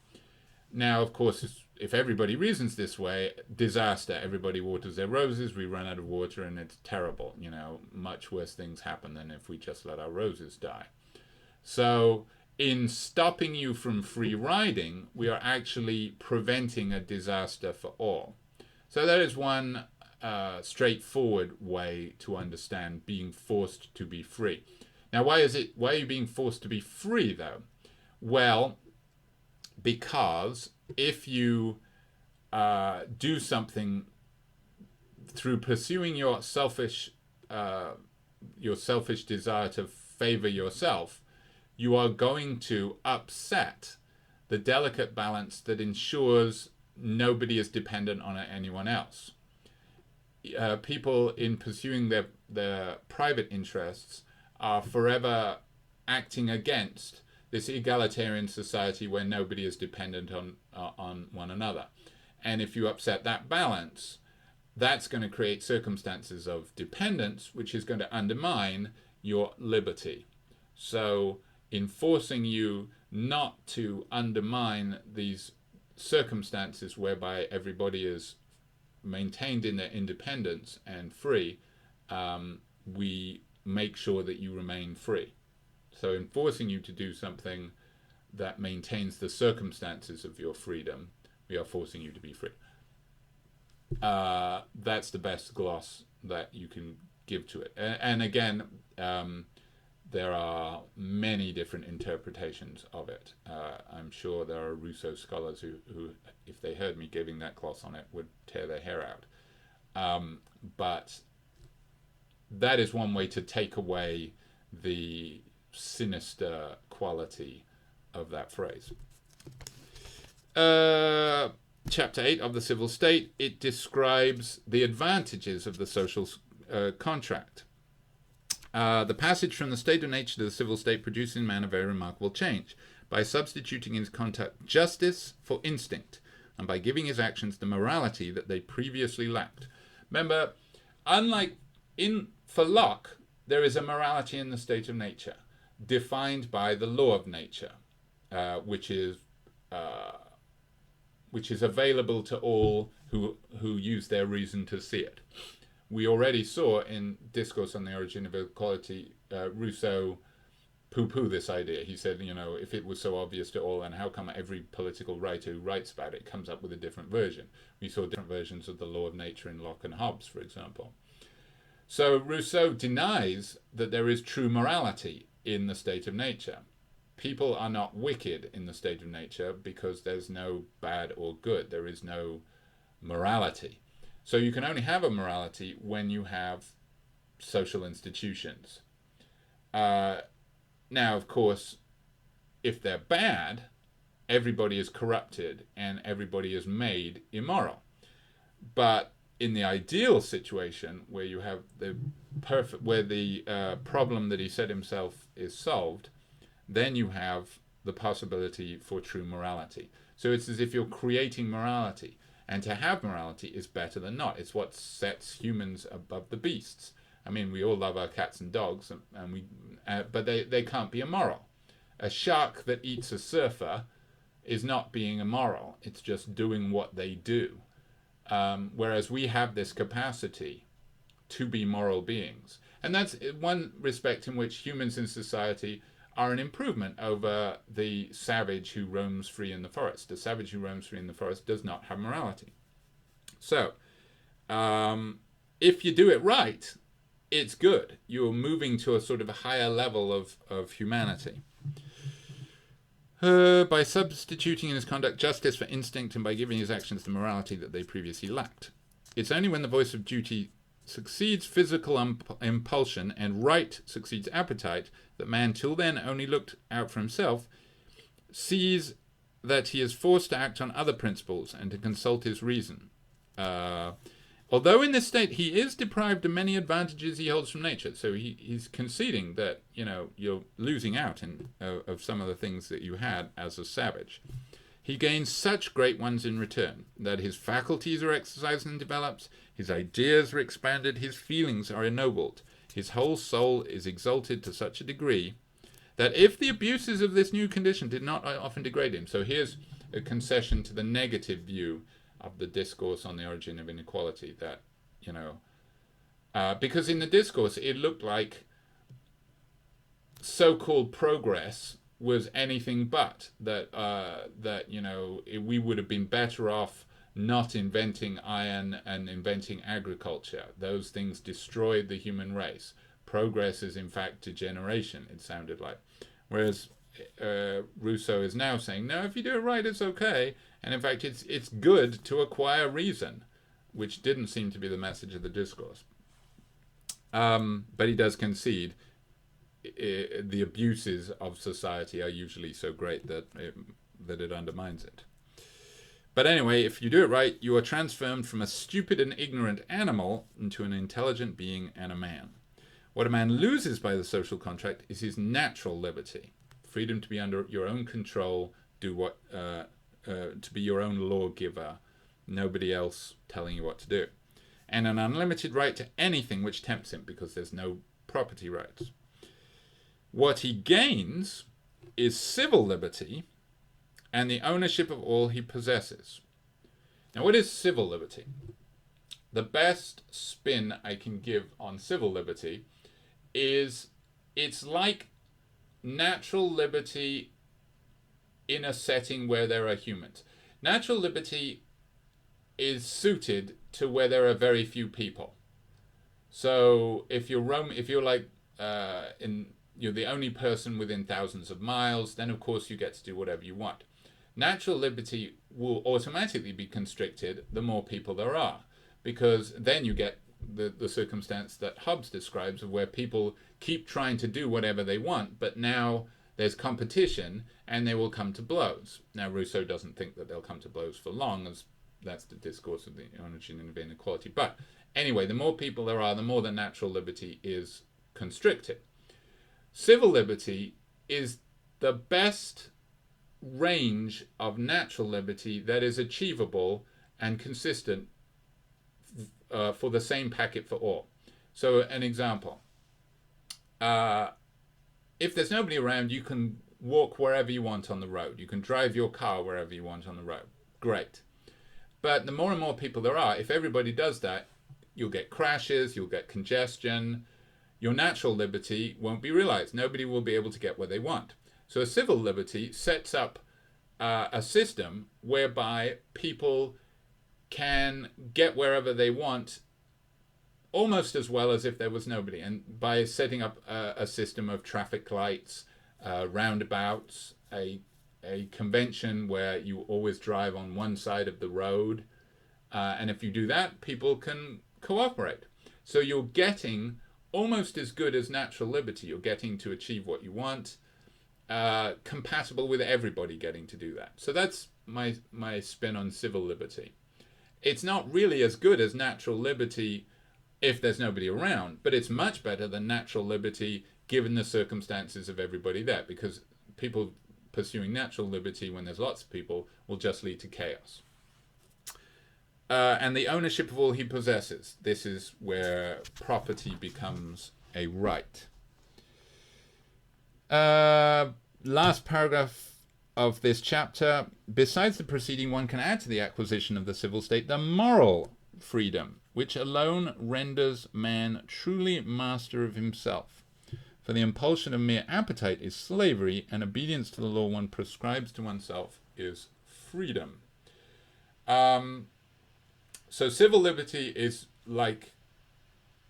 Now, of course, if everybody reasons this way, disaster. Everybody waters their roses, we run out of water, and it's terrible. You know, much worse things happen than if we just let our roses die. So in stopping you from free riding, we are actually preventing a disaster for all. So that is one straightforward way to understand being forced to be free. Now, why are you being forced to be free, though? Well, because if you do something through pursuing your selfish desire to favor yourself, you are going to upset the delicate balance that ensures nobody is dependent on anyone else. People, in pursuing their private interests, are forever acting against this egalitarian society where nobody is dependent on one another. And if you upset that balance, that's going to create circumstances of dependence, which is going to undermine your liberty. So in forcing you not to undermine these circumstances whereby everybody is maintained in their independence and free, we make sure that you remain free. So in forcing you to do something that maintains the circumstances of your freedom, we are forcing you to be free. That's the best gloss that you can give to it. And again, there are many different interpretations of it. I'm sure there are Rousseau scholars who, if they heard me giving that gloss on it, would tear their hair out. But that is one way to take away the sinister quality of that phrase. Chapter 8 of the Civil State, it describes the advantages of the social contract. The passage from the state of nature to the civil state produces in man a very remarkable change, by substituting in his conduct justice for instinct, and by giving his actions the morality that they previously lacked. Remember, for Locke, there is a morality in the state of nature, defined by the law of nature, which is available to all who use their reason to see it. We already saw in Discourse on the Origin of Equality, Rousseau poo-poo this idea. He said, if it was so obvious to all, then how come every political writer who writes about it comes up with a different version? We saw different versions of the law of nature in Locke and Hobbes, for example. So Rousseau denies that there is true morality in the state of nature. People are not wicked in the state of nature because there's no bad or good. There is no morality. So you can only have a morality when you have social institutions. Now, of course, if they're bad, everybody is corrupted and everybody is made immoral. But in the ideal situation where you have the problem that he set himself is solved, then you have the possibility for true morality. So it's as if you're creating morality. And to have morality is better than not. It's what sets humans above the beasts. I mean, we all love our cats and dogs, but they can't be immoral. A shark that eats a surfer is not being immoral. It's just doing what they do. Whereas we have this capacity to be moral beings. And that's one respect in which humans in society are an improvement over the savage who roams free in the forest. The savage who roams free in the forest does not have morality. So, if you do it right, it's good. You're moving to a sort of a higher level of humanity. By substituting in his conduct justice for instinct and by giving his actions the morality that they previously lacked. It's only when the voice of duty succeeds physical impulsion and right succeeds appetite that man, till then only looked out for himself, sees that he is forced to act on other principles and to consult his reason. Although in this state he is deprived of many advantages he holds from nature. So he's conceding that, you're losing out of some of the things that you had as a savage. He gains such great ones in return, that his faculties are exercised and developed, his ideas are expanded, his feelings are ennobled, his whole soul is exalted to such a degree that if the abuses of this new condition did not often degrade him. So here's a concession to the negative view of the discourse on the origin of inequality, that, because in the discourse it looked like so-called progress was anything but that. We would have been better off not inventing iron and inventing agriculture. Those things destroyed the human race. Progress is in fact degeneration, it sounded like. Whereas Rousseau is now saying, no, if you do it right, it's okay. And in fact, it's good to acquire reason, which didn't seem to be the message of the discourse. But he does concede the abuses of society are usually so great that it undermines it. But anyway, if you do it right, you are transformed from a stupid and ignorant animal into an intelligent being and a man. What a man loses by the social contract is his natural liberty, freedom to be under your own control, to be your own lawgiver, nobody else telling you what to do, and an unlimited right to anything which tempts him, because there's no property rights. What he gains is civil liberty and the ownership of all he possesses. Now, what is civil liberty? The best spin I can give on civil liberty is it's like natural liberty in a setting where there are humans. Natural liberty is suited to where there are very few people. So if you're you're the only person within thousands of miles, then of course you get to do whatever you want. Natural liberty will automatically be constricted the more people there are, because then you get the circumstance that Hobbes describes, of where people keep trying to do whatever they want, but now there's competition and they will come to blows. Now, Rousseau doesn't think that they'll come to blows for long, as that's the discourse of the origin of inequality. But anyway, the more people there are, the more the natural liberty is constricted. Civil liberty is the best range of natural liberty that is achievable and consistent for the same packet for all. So an example, if there's nobody around, you can walk wherever you want on the road. You can drive your car wherever you want on the road. Great. But the more and more people there are, if everybody does that, you'll get crashes, you'll get congestion. Your natural liberty won't be realized. Nobody will be able to get what they want. So a civil liberty sets up a system whereby people can get wherever they want almost as well as if there was nobody. And by setting up a system of traffic lights, roundabouts, a convention where you always drive on one side of the road, and if you do that, people can cooperate. So you're getting almost as good as natural liberty. You're getting to achieve what you want, compatible with everybody getting to do that. So that's my spin on civil liberty. It's not really as good as natural liberty if there's nobody around, but it's much better than natural liberty given the circumstances of everybody there, because people pursuing natural liberty when there's lots of people will just lead to chaos. And the ownership of all he possesses. This is where property becomes a right. Last paragraph of this chapter. Besides the preceding, one can add to the acquisition of the civil state the moral freedom, which alone renders man truly master of himself. For the impulsion of mere appetite is slavery, and obedience to the law one prescribes to oneself is freedom. So civil liberty is like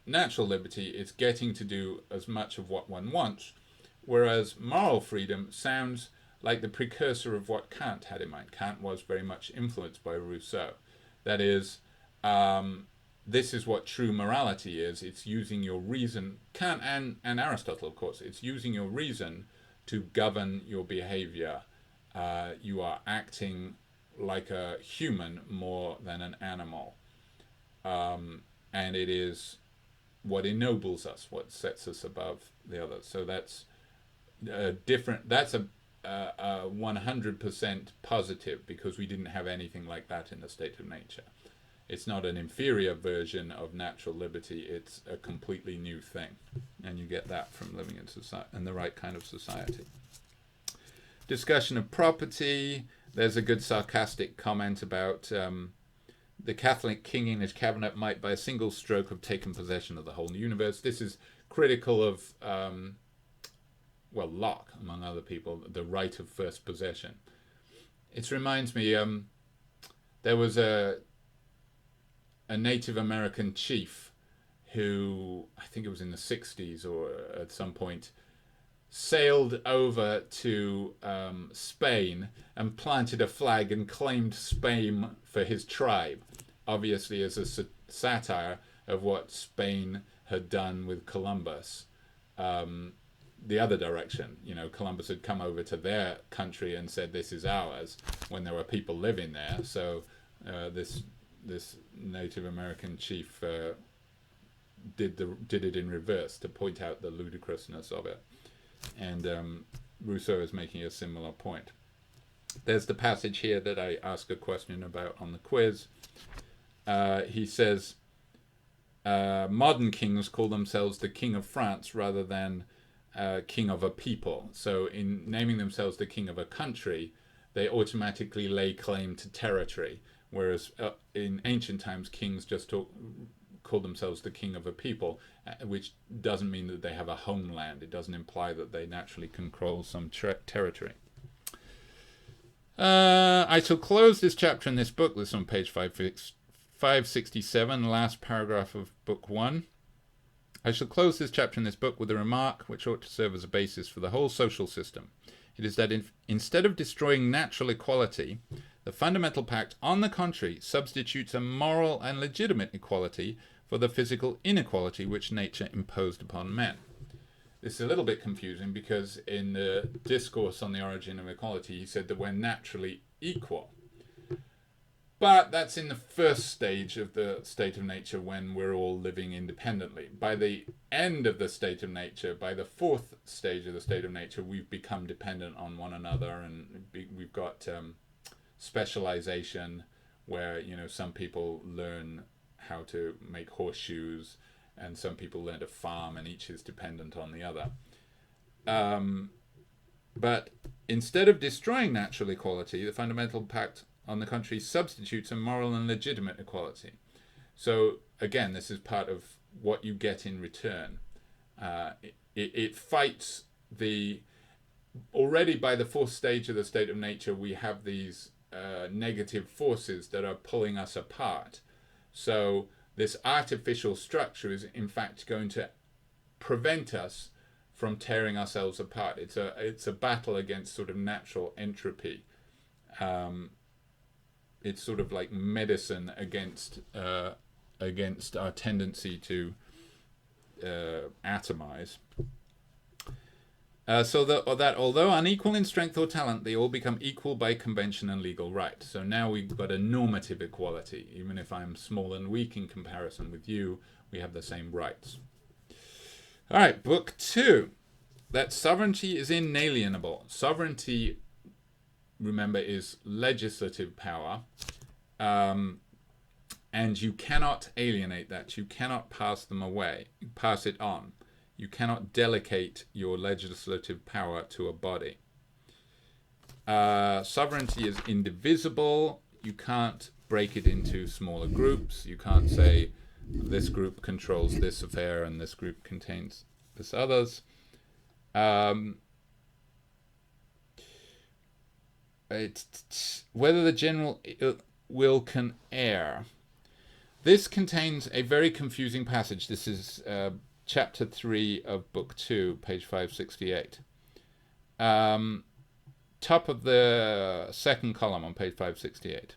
natural liberty. It's getting to do as much of what one wants, whereas moral freedom sounds like the precursor of what Kant had in mind. Kant was very much influenced by Rousseau. That is, this is what true morality is. It's using your reason. Kant and Aristotle, of course, it's using your reason to govern your behavior. You are acting like a human more than an animal. and it is what ennobles us, what sets us above the others. So that's different. That's a 100% positive, because we didn't have anything like that in the state of nature. It's not an inferior version of natural liberty, it's a completely new thing. And you get that from living in society, in the right kind of society. Discussion of property. There's a good sarcastic comment about the Catholic king in his cabinet might by a single stroke have taken possession of the whole universe. This is critical of, Locke, among other people, the right of first possession. It reminds me, there was a Native American chief who, I think it was in the 60s or at some point, sailed over to Spain and planted a flag and claimed Spain for his tribe, obviously as a satire of what Spain had done with Columbus. The other direction, Columbus had come over to their country and said, this is ours, when there were people living there. So this Native American chief did it in reverse to point out the ludicrousness of it. And Rousseau is making a similar point. There's the passage here that I ask a question about on the quiz. He says, modern kings call themselves the king of France rather than king of a people. So in naming themselves the king of a country, they automatically lay claim to territory, whereas in ancient times, kings just call themselves the king of a people, which doesn't mean that they have a homeland. It doesn't imply that they naturally control some territory. I shall close this chapter in this book. This is on page 567, last paragraph of book 1. I shall close this chapter in this book with a remark which ought to serve as a basis for the whole social system. It is that instead of destroying natural equality, the fundamental pact, on the contrary, substitutes a moral and legitimate equality for the physical inequality which nature imposed upon men. This is a little bit confusing, because in the discourse on the origin of equality, he said that we're naturally equal. But that's in the first stage of the state of nature, when we're all living independently. By the end of the state of nature, by the fourth stage of the state of nature, we've become dependent on one another, and we've got specialization, where some people learn how to make horseshoes, and some people learn to farm, and each is dependent on the other. But instead of destroying natural equality, the fundamental pact, on the contrary, substitutes a moral and legitimate equality. So again, this is part of what you get in return. It fights already by the fourth stage of the state of nature, we have these negative forces that are pulling us apart. So this artificial structure is in fact going to prevent us from tearing ourselves apart. It's a battle against sort of natural entropy. It's sort of like medicine against our tendency to atomize. So that although unequal in strength or talent, they all become equal by convention and legal right. So now we've got a normative equality. Even if I'm small and weak in comparison with you, we have the same rights. All right, book 2. That sovereignty is inalienable. Sovereignty, remember, is legislative power, and you cannot alienate that. You cannot pass it on. You cannot delegate your legislative power to a body. Sovereignty is indivisible. You can't break it into smaller groups. You can't say this group controls this affair and this group contains this others. Whether the general will can err. This contains a very confusing passage. This is chapter 3 of book 2, page 568. Top of the second column on page 568.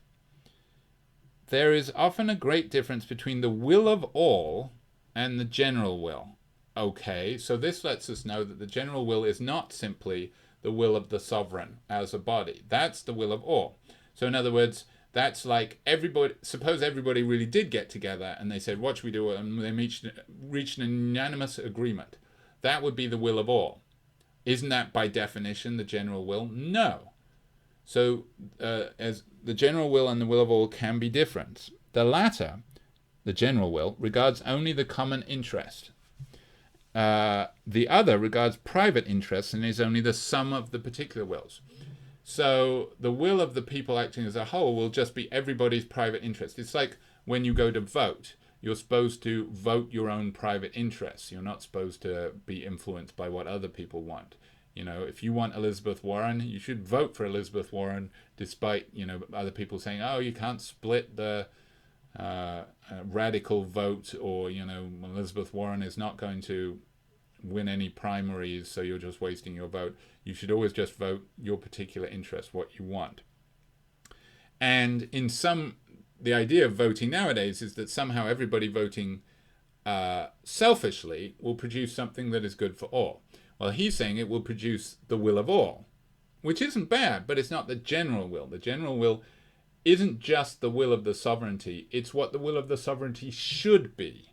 There is often a great difference between the will of all and the general will. Okay, so this lets us know that the general will is not simply the will of the sovereign as a body. That's the will of all. So in other words, That's like everybody. Suppose everybody really did get together and they said, "What should we do?" And they reached an unanimous agreement. That would be the will of all. Isn't that by definition the general will? No. So, as the general will and the will of all can be different. The latter, the general will, regards only the common interest. The other regards private interests and is only the sum of the particular wills. So the will of the people acting as a whole will just be everybody's private interest. It's like when you go to vote. You're supposed to vote your own private interests. You're not supposed to be influenced by what other people want. You know, if you want Elizabeth Warren, you should vote for Elizabeth Warren, despite, other people saying, oh, you can't split the radical vote, or, Elizabeth Warren is not going to win any primaries, so you're just wasting your vote. You should always just vote your particular interest, what you want. And the idea of voting nowadays is that somehow everybody voting selfishly will produce something that is good for all. Well, he's saying it will produce the will of all, which isn't bad, but it's not the general will. The general will isn't just the will of the sovereignty, it's what the will of the sovereignty should be,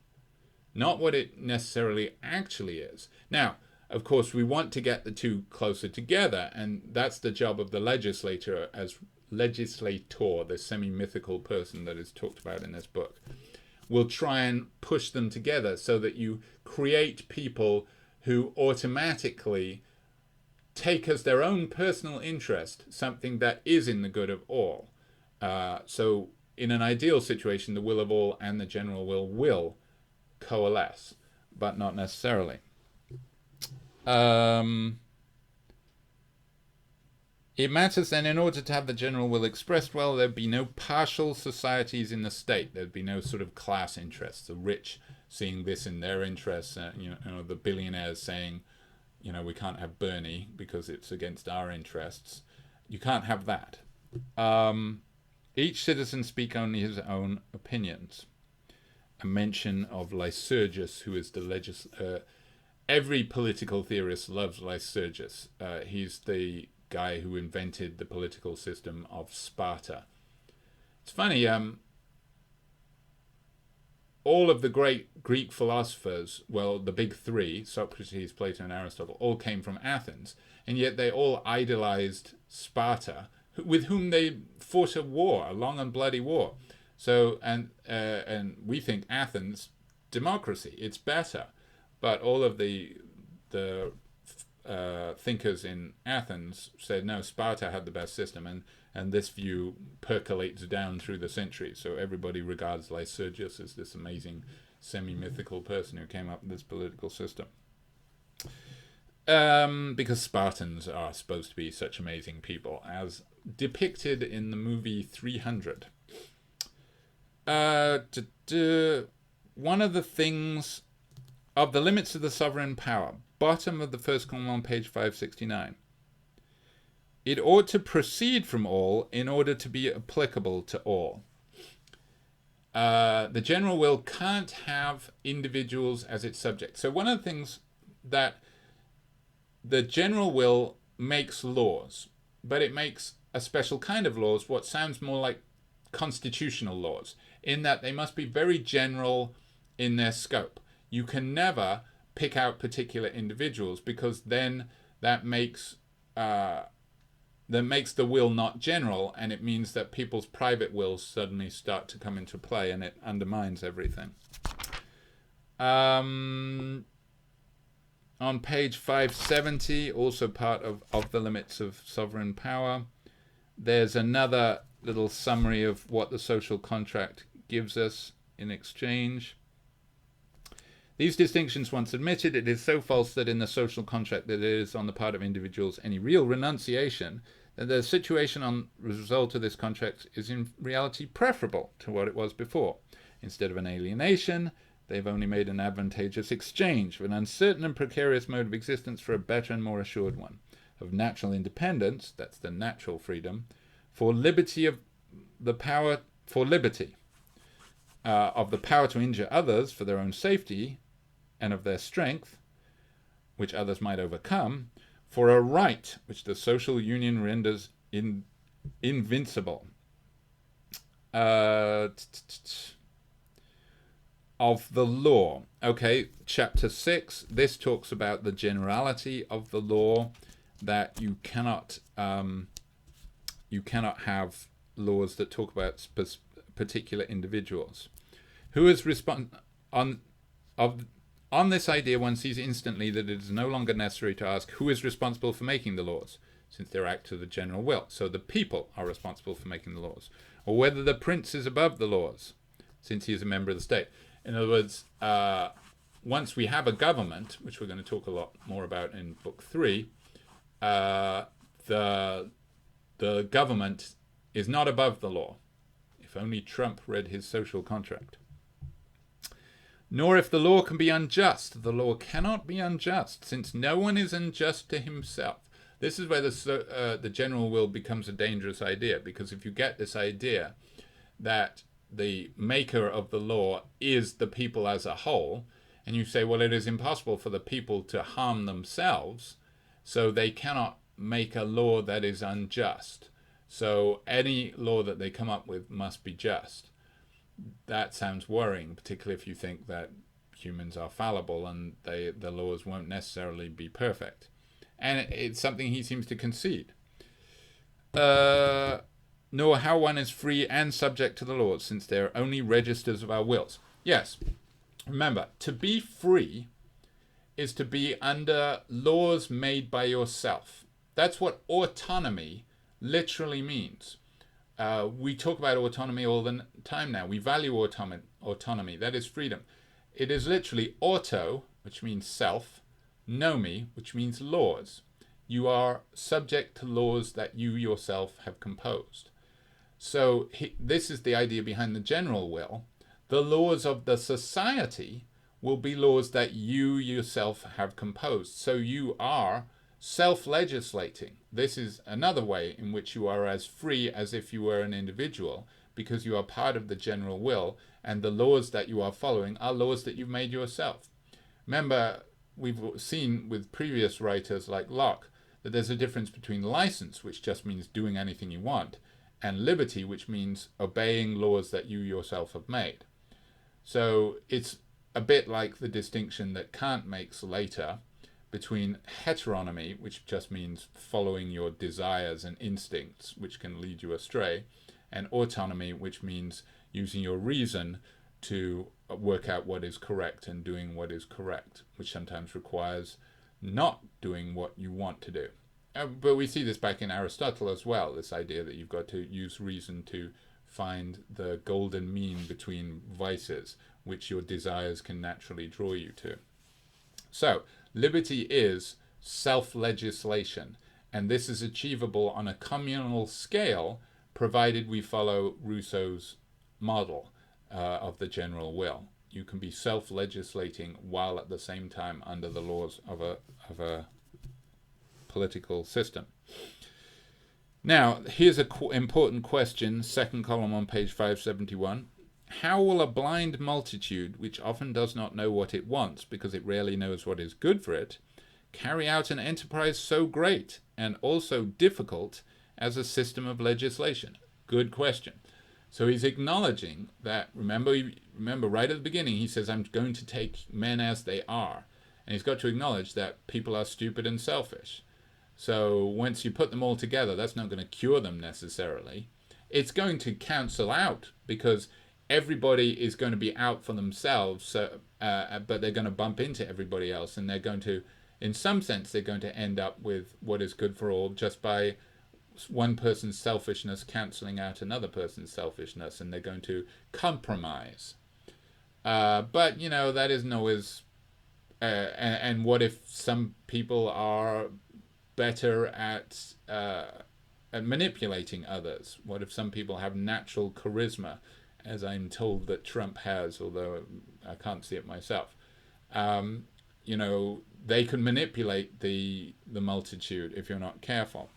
not what it necessarily actually is. Now, of course, we want to get the two closer together, and that's the job of the legislator, the semi-mythical person that is talked about in this book. Will try and push them together so that you create people who automatically take as their own personal interest something that is in the good of all. So in an ideal situation, the will of all and the general will coalesce, but not necessarily. It matters then, in order to have the general will expressed well, there'd be no partial societies in the state. There'd be no sort of class interests, the rich seeing this in their interests, the billionaires saying, we can't have Bernie because it's against our interests. You can't have that. Each citizen speak only his own opinions. A mention of Lycurgus, who is the every political theorist loves Lycurgus. He's the guy who invented the political system of Sparta. It's funny, all of the great Greek philosophers, well, the big three, Socrates, Plato, and Aristotle, all came from Athens, and yet they all idolized Sparta, with whom they fought a war, a long and bloody war. So, and we think Athens, democracy, it's better. But all of the thinkers in Athens said, no, Sparta had the best system, and this view percolates down through the centuries. So everybody regards Lycurgus as this amazing semi-mythical person who came up with this political system. Because Spartans are supposed to be such amazing people, as depicted in the movie 300. One of the things of the limits of the sovereign power, bottom of the first column on page 569. It ought to proceed from all in order to be applicable to all. The general will can't have individuals as its subject. So one of the things that the general will makes laws, but it makes a special kind of laws, what sounds more like constitutional laws, in that they must be very general in their scope. You can never pick out particular individuals, because then that makes the will not general, and it means that people's private wills suddenly start to come into play, and it undermines everything. On page 570, also part of the limits of sovereign power, there's another little summary of what the social contract gives us in exchange. These distinctions once admitted, it is so false that in the social contract that there is on the part of individuals any real renunciation, that the situation on the result of this contract is in reality preferable to what it was before. Instead of an alienation, they've only made an advantageous exchange of an uncertain and precarious mode of existence for a better and more assured one. Of natural independence, that's the natural freedom, for liberty of the power, for liberty, of the power to injure others for their own safety, and of their strength, which others might overcome, for a right which the social union renders invincible. of the law. Okay, chapter 6. This talks about the generality of the law, that you cannot have laws that talk about particular individuals. Who is on this idea, one sees instantly that it is no longer necessary to ask who is responsible for making the laws, since they act to the general will. So the people are responsible for making the laws, or whether the prince is above the laws, since he is a member of the state. In other words, once we have a government, which we're going to talk a lot more about in book 3, the government is not above the law. If only Trump read his social contract. Nor if the law can be unjust. The law cannot be unjust, since no one is unjust to himself. This is where the general will becomes a dangerous idea, because if you get this idea that the maker of the law is the people as a whole, and you say, well, it is impossible for the people to harm themselves, so they cannot make a law that is unjust. So any law that they come up with must be just. That sounds worrying, particularly if you think that humans are fallible and the laws won't necessarily be perfect. And it's something he seems to concede. Nor how one is free and subject to the laws, since they are only registers of our wills. Yes, remember, to be free is to be under laws made by yourself. That's what autonomy literally means. We talk about autonomy all the time now. We value autonomy. That is freedom. It is literally auto, which means self, nomi, which means laws. You are subject to laws that you yourself have composed. So this is the idea behind the general will. The laws of the society will be laws that you yourself have composed. So you are self-legislating. This is another way in which you are as free as if you were an individual, because you are part of the general will, and the laws that you are following are laws that you've made yourself. Remember, we've seen with previous writers like Locke that there's a difference between license, which just means doing anything you want, and liberty, which means obeying laws that you yourself have made. So it's a bit like the distinction that Kant makes later between heteronomy, which just means following your desires and instincts, which can lead you astray, and autonomy, which means using your reason to work out what is correct and doing what is correct, which sometimes requires not doing what you want to do. But we see this back in Aristotle as well, this idea that you've got to use reason to find the golden mean between vices, which your desires can naturally draw you to. So, liberty is self-legislation, and this is achievable on a communal scale, provided we follow Rousseau's model of the general will. You can be self-legislating while at the same time under the laws of a political system. Now, here's an important question, second column on page 571. How will a blind multitude, which often does not know what it wants because it rarely knows what is good for it, carry out an enterprise so great and also difficult as a system of legislation? Good question. So he's acknowledging that, remember right at the beginning, he says, I'm going to take men as they are. And he's got to acknowledge that people are stupid and selfish. So once you put them all together, that's not going to cure them necessarily. It's going to cancel out, because everybody is going to be out for themselves, but they're going to bump into everybody else, and they're going to, in some sense, they're going to end up with what is good for all just by one person's selfishness cancelling out another person's selfishness, and they're going to compromise. But, that isn't always... and what if some people are better at manipulating others? What if some people have natural charisma, as I'm told that Trump has, although I can't see it myself? They can manipulate the multitude if you're not careful.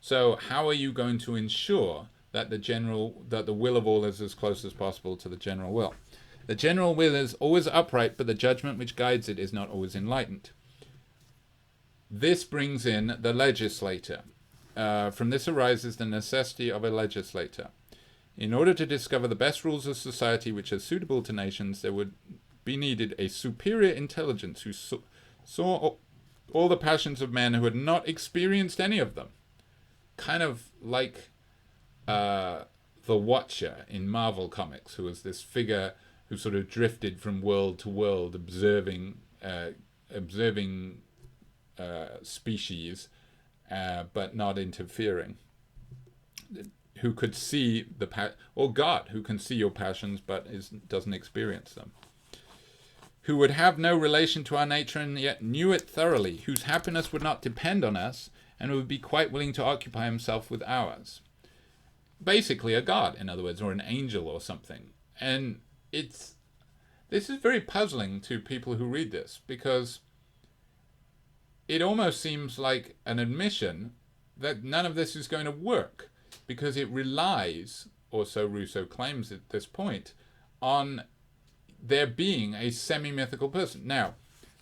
So how are you going to ensure that the will of all is as close as possible to the general will? The general will is always upright, but the judgment which guides it is not always enlightened. This brings in the legislator. From this arises the necessity of a legislator. In order to discover the best rules of society which are suitable to nations, there would be needed a superior intelligence who saw all the passions of men who had not experienced any of them. Kind of like the Watcher in Marvel Comics, who was this figure who sort of drifted from world to world, observing species, but not interfering. Who could see or God, who can see your passions but doesn't experience them. Who would have no relation to our nature and yet knew it thoroughly, whose happiness would not depend on us and would be quite willing to occupy himself with ours. Basically a God, in other words, or an angel or something. And this is very puzzling to people who read this, because it almost seems like an admission that none of this is going to work, because it relies, or so Rousseau claims at this point, on there being a semi-mythical person. Now,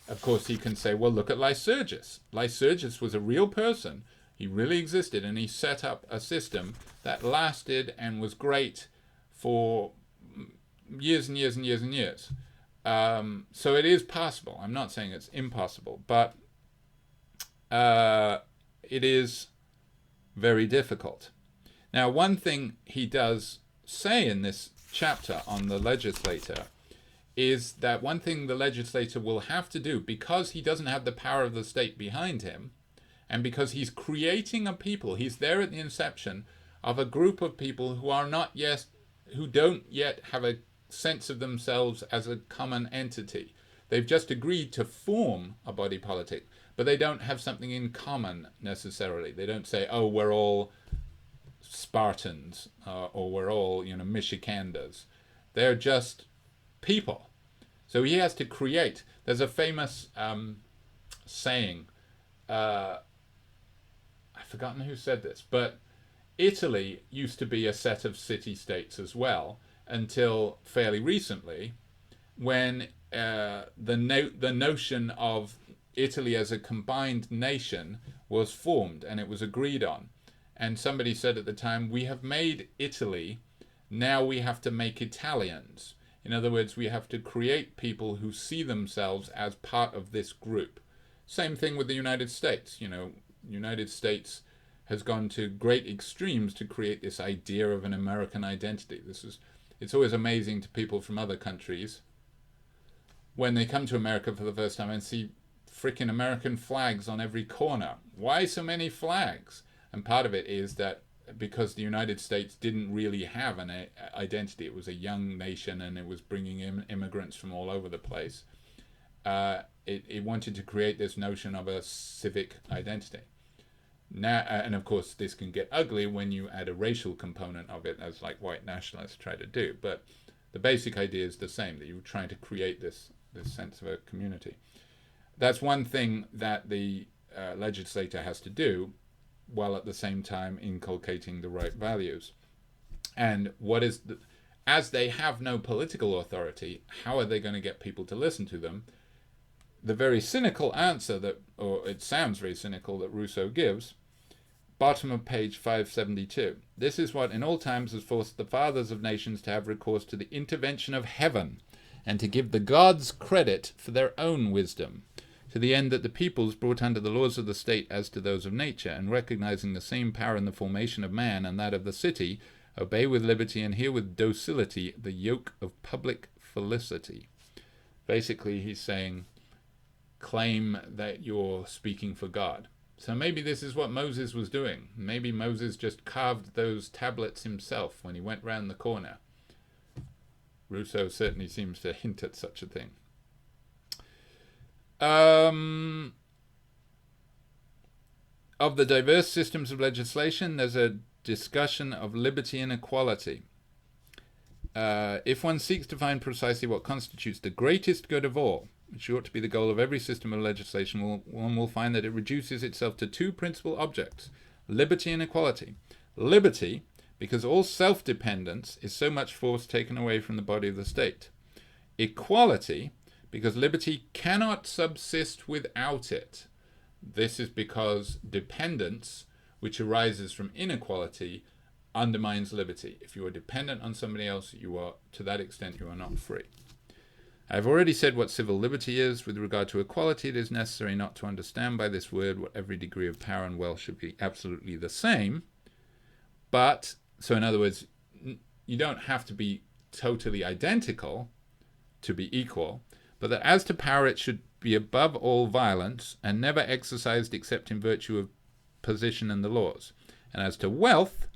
of course, he can say, well, look at Lycurgus. Lycurgus was a real person. He really existed, and he set up a system that lasted and was great for years and years and years and years. So it is possible. I'm not saying it's impossible, but it is very difficult. Now, one thing he does say in this chapter on the legislator is that one thing the legislator will have to do, because he doesn't have the power of the state behind him, and because he's creating a people, he's there at the inception of a group of people who don't yet have a sense of themselves as a common entity. They've just agreed to form a body politic, but they don't have something in common necessarily. They don't say, oh, we're all Spartans, or we're all, Michiganders. They're just people. So he has to create. There's a famous saying, I've forgotten who said this, but Italy used to be a set of city-states as well until fairly recently, when the notion of Italy as a combined nation was formed and it was agreed on. And somebody said at the time, we have made Italy, now we have to make Italians. In other words, we have to create people who see themselves as part of this group. Same thing with the United States. United States has gone to great extremes to create this idea of an American identity. It's always amazing to people from other countries when they come to America for the first time and see freaking American flags on every corner. Why so many flags? And part of it is that because the United States didn't really have an identity. It was a young nation and it was bringing in immigrants from all over the place. It wanted to create this notion of a civic identity. Now, and of course, this can get ugly when you add a racial component of it, as like white nationalists try to do. But the basic idea is the same, that you're trying to create this sense of a community. That's one thing that the legislator has to do, while at the same time inculcating the right values. And as they have no political authority, how are they going to get people to listen to them? The very cynical answer or it sounds very cynical, that Rousseau gives, bottom of page 572. This is what in all times has forced the fathers of nations to have recourse to the intervention of heaven, and to give the gods credit for their own wisdom, to the end that the peoples, brought under the laws of the state as to those of nature, and recognizing the same power in the formation of man and that of the city, obey with liberty and hear with docility the yoke of public felicity. Basically, he's saying, claim that you're speaking for God. So maybe this is what Moses was doing. Maybe Moses just carved those tablets himself when he went round the corner. Rousseau certainly seems to hint at such a thing. Of the diverse systems of legislation, there's a discussion of liberty and equality. If one seeks to find precisely what constitutes the greatest good of all, which ought to be the goal of every system of legislation, one will find that it reduces itself to two principal objects, liberty and equality. Liberty, because all self-dependence is so much force taken away from the body of the state. Equality, because liberty cannot subsist without it. This is because dependence, which arises from inequality, undermines liberty. If you are dependent on somebody else, you are, to that extent, you are not free. I have already said what civil liberty is. With regard to equality, it is necessary not to understand by this word what every degree of power and wealth should be absolutely the same. But, so in other words, you don't have to be totally identical to be equal, but that as to power, it should be above all violence and never exercised except in virtue of position and the laws. And as to wealth,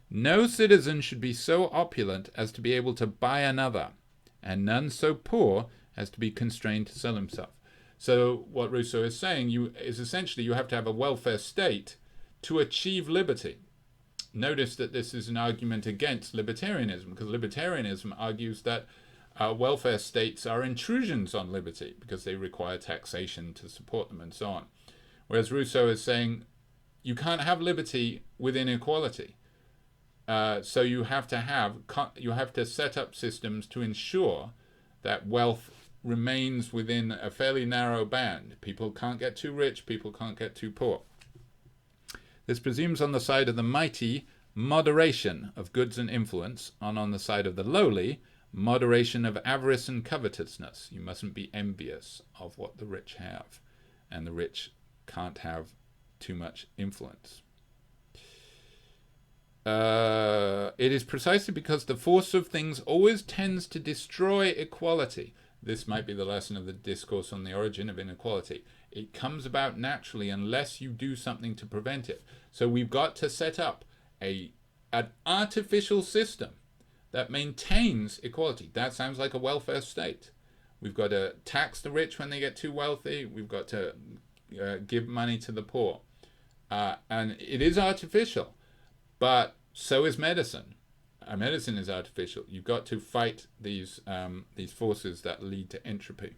no citizen should be so opulent as to be able to buy another, and none so poor as to be constrained to sell himself. So what Rousseau is saying is essentially you have to have a welfare state to achieve liberty. Notice that this is an argument against libertarianism, because libertarianism argues that welfare states are intrusions on liberty because they require taxation to support them and so on. Whereas Rousseau is saying you can't have liberty with inequality. So you have to set up systems to ensure that wealth remains within a fairly narrow band. People can't get too rich, people can't get too poor. This presumes on the side of the mighty moderation of goods and influence, and on the side of the lowly moderation of avarice and covetousness. You mustn't be envious of what the rich have, and the rich can't have too much influence. It is precisely because the force of things always tends to destroy equality. This might be the lesson of the discourse on the origin of inequality. It comes about naturally unless you do something to prevent it. So we've got to set up an artificial system that maintains equality. That sounds like a welfare state. We've got to tax the rich when they get too wealthy. We've got to give money to the poor. And it is artificial, but so is medicine. Medicine is artificial. You've got to fight these forces that lead to entropy.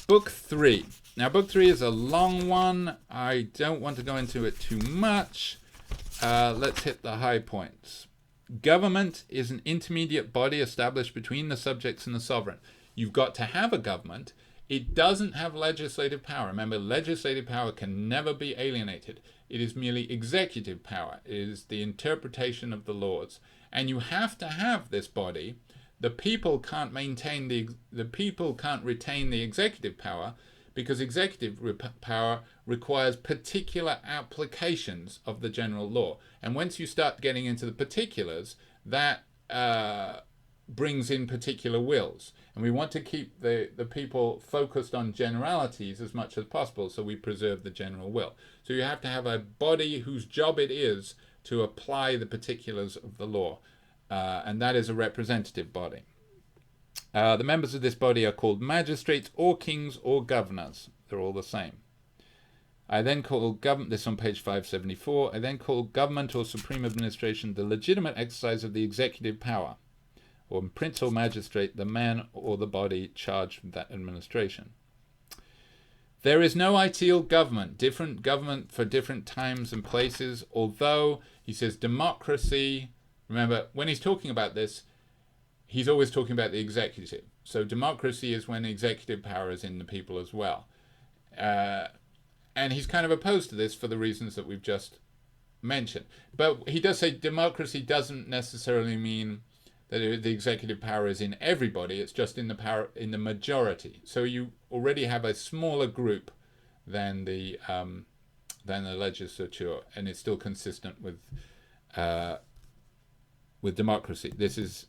Book 3. Now, Book 3 is a long one. I don't want to go into it too much. Let's hit the high points. Government is an intermediate body established between the subjects and the sovereign. You've got to have a government. It doesn't have legislative power. Remember, legislative power can never be alienated. It is merely executive power. It is the interpretation of the laws. And you have to have this body. The people can't retain the executive power, because executive power requires particular applications of the general law. And once you start getting into the particulars, that brings in particular wills. And we want to keep the people focused on generalities as much as possible, so we preserve the general will. So you have to have a body whose job it is to apply the particulars of the law. And that is a representative body. The members of this body are called magistrates or kings or governors. They're all the same. I then call government, this on page 574, I then call government or supreme administration the legitimate exercise of the executive power, or prince or magistrate, the man or the body charged with that administration. There is no ideal government, different government for different times and places, although, he says, democracy, remember, when he's talking about this, he's always talking about the executive. So democracy is when executive power is in the people as well. And he's kind of opposed to this for the reasons that we've just mentioned. But he does say democracy doesn't necessarily mean that the executive power is in everybody. It's just in the majority. So you already have a smaller group than the legislature, and it's still consistent with democracy. This is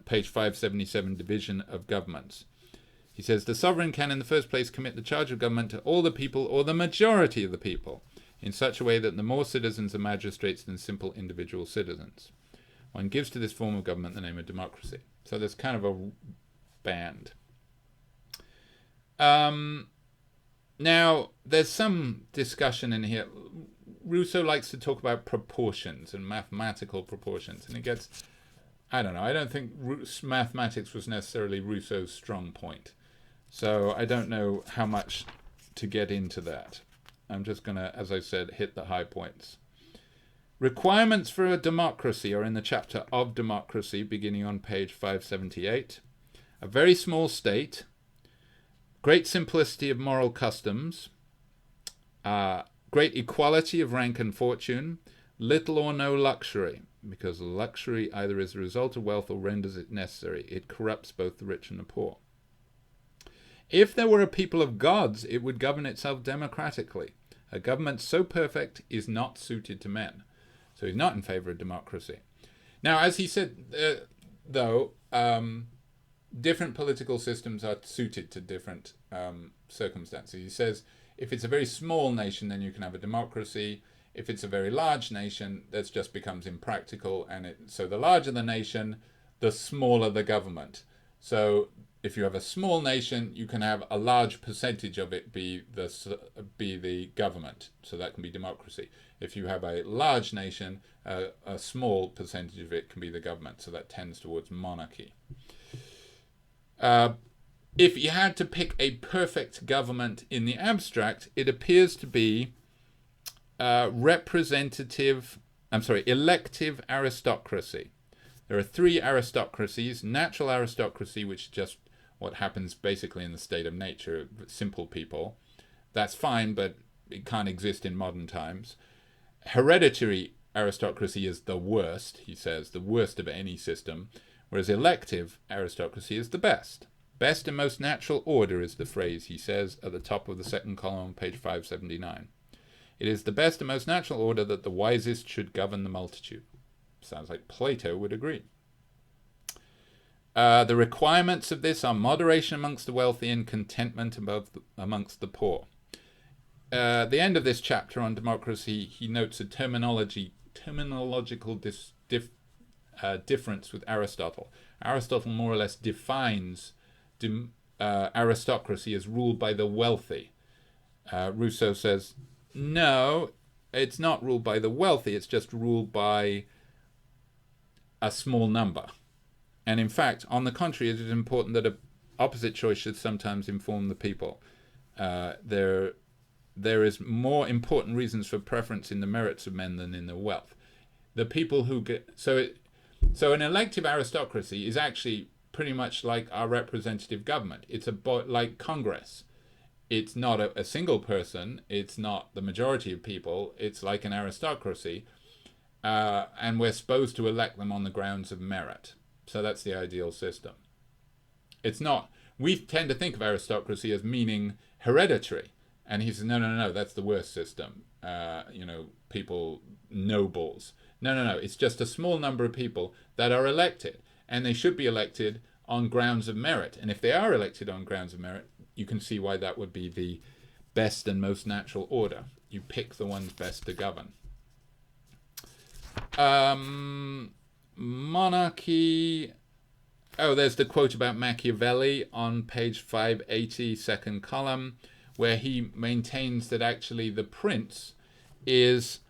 page 577, division of governments. He says, the sovereign can in the first place commit the charge of government to all the people or the majority of the people in such a way that the more citizens are magistrates than simple individual citizens. One gives to this form of government the name of democracy. So there's kind of a band. Now, there's some discussion in here. Rousseau likes to talk about proportions and mathematical proportions, and it gets, I don't know, I don't think mathematics was necessarily Rousseau's strong point. So I don't know how much to get into that. I'm just going to, as I said, hit the high points. Requirements for a democracy are in the chapter of democracy, beginning on page 578. A very small state, great simplicity of moral customs, great equality of rank and fortune, little or no luxury, because luxury either is a result of wealth or renders it necessary. It corrupts both the rich and the poor. If there were a people of gods, it would govern itself democratically. A government so perfect is not suited to men. So he's not in favor of democracy. Now, as he said, though, different political systems are suited to different circumstances. He says if it's a very small nation, then you can have a democracy. If it's a very large nation, that just becomes impractical. And so the larger the nation, the smaller the government. So if you have a small nation, you can have a large percentage of it be the government. So that can be democracy. If you have a large nation, a small percentage of it can be the government. So that tends towards monarchy. If you had to pick a perfect government in the abstract, it appears to be elective aristocracy. There are three aristocracies: natural aristocracy, which is just what happens basically in the state of nature, simple people. That's fine, but it can't exist in modern times. Hereditary aristocracy is the worst, he says, the worst of any system, whereas elective aristocracy is the best. Best and most natural order is the phrase, he says, at the top of the second column on page 579. It is the best and most natural order that the wisest should govern the multitude. Sounds like Plato would agree. The requirements of this are moderation amongst the wealthy and contentment amongst the poor. The end of this chapter on democracy, he notes a terminological difference with Aristotle. Aristotle more or less defines aristocracy as ruled by the wealthy. Rousseau says, no, it's not ruled by the wealthy, it's just ruled by a small number. And in fact, on the contrary, it is important that an opposite choice should sometimes inform the people. There is more important reasons for preference in the merits of men than in their wealth. The people who get... So an elective aristocracy is actually pretty much like our representative government. It's like Congress. It's not a single person. It's not the majority of people. It's like an aristocracy. And we're supposed to elect them on the grounds of merit. So that's the ideal system. It's not... We tend to think of aristocracy as meaning hereditary. And he says, no, that's the worst system. People, nobles. No, it's just a small number of people that are elected. And they should be elected on grounds of merit. And if they are elected on grounds of merit, you can see why that would be the best and most natural order. You pick the ones best to govern. Monarchy. Oh, there's the quote about Machiavelli on page 580, second column, where he maintains that actually the prince is,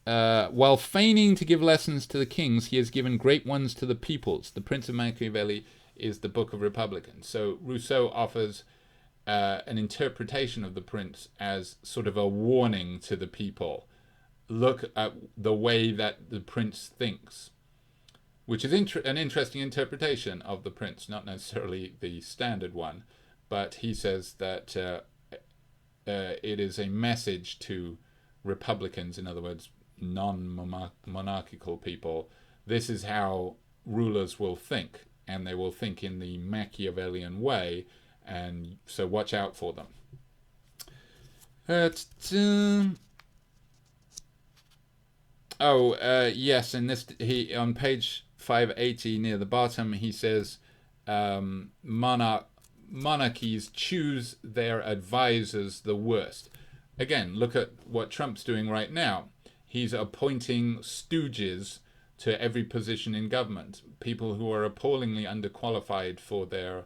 while feigning to give lessons to the kings, he has given great ones to the peoples. The Prince of Machiavelli is the Book of Republicans. So Rousseau offers an interpretation of the prince as sort of a warning to the people. Look at the way that the prince thinks, which is an interesting interpretation of the prince, not necessarily the standard one, but he says that it is a message to republicans, in other words, non-monarchical people. This is how rulers will think, and they will think in the Machiavellian way, and so watch out for them. Yes, and this he on page 580 near the bottom, he says monarchies choose their advisors the worst. Again, look at what Trump's doing right now. He's appointing stooges to every position in government, people who are appallingly underqualified for their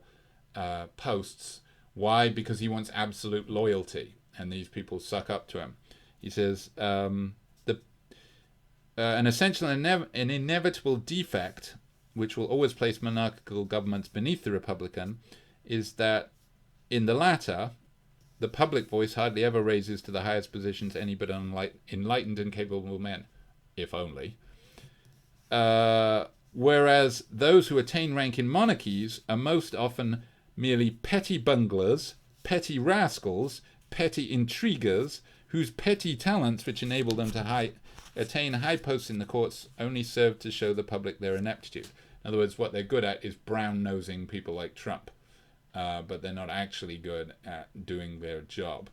posts. Why? Because he wants absolute loyalty, and these people suck up to him. He says an essential and an inevitable defect, which will always place monarchical governments beneath the republican, is that in the latter, the public voice hardly ever raises to the highest positions any but enlightened and capable men, if only. Whereas those who attain rank in monarchies are most often merely petty bunglers, petty rascals, petty intriguers, whose petty talents, which enable them to attain high posts in the courts only serve to show the public their ineptitude. In other words, what they're good at is brown-nosing people like Trump, but they're not actually good at doing their job.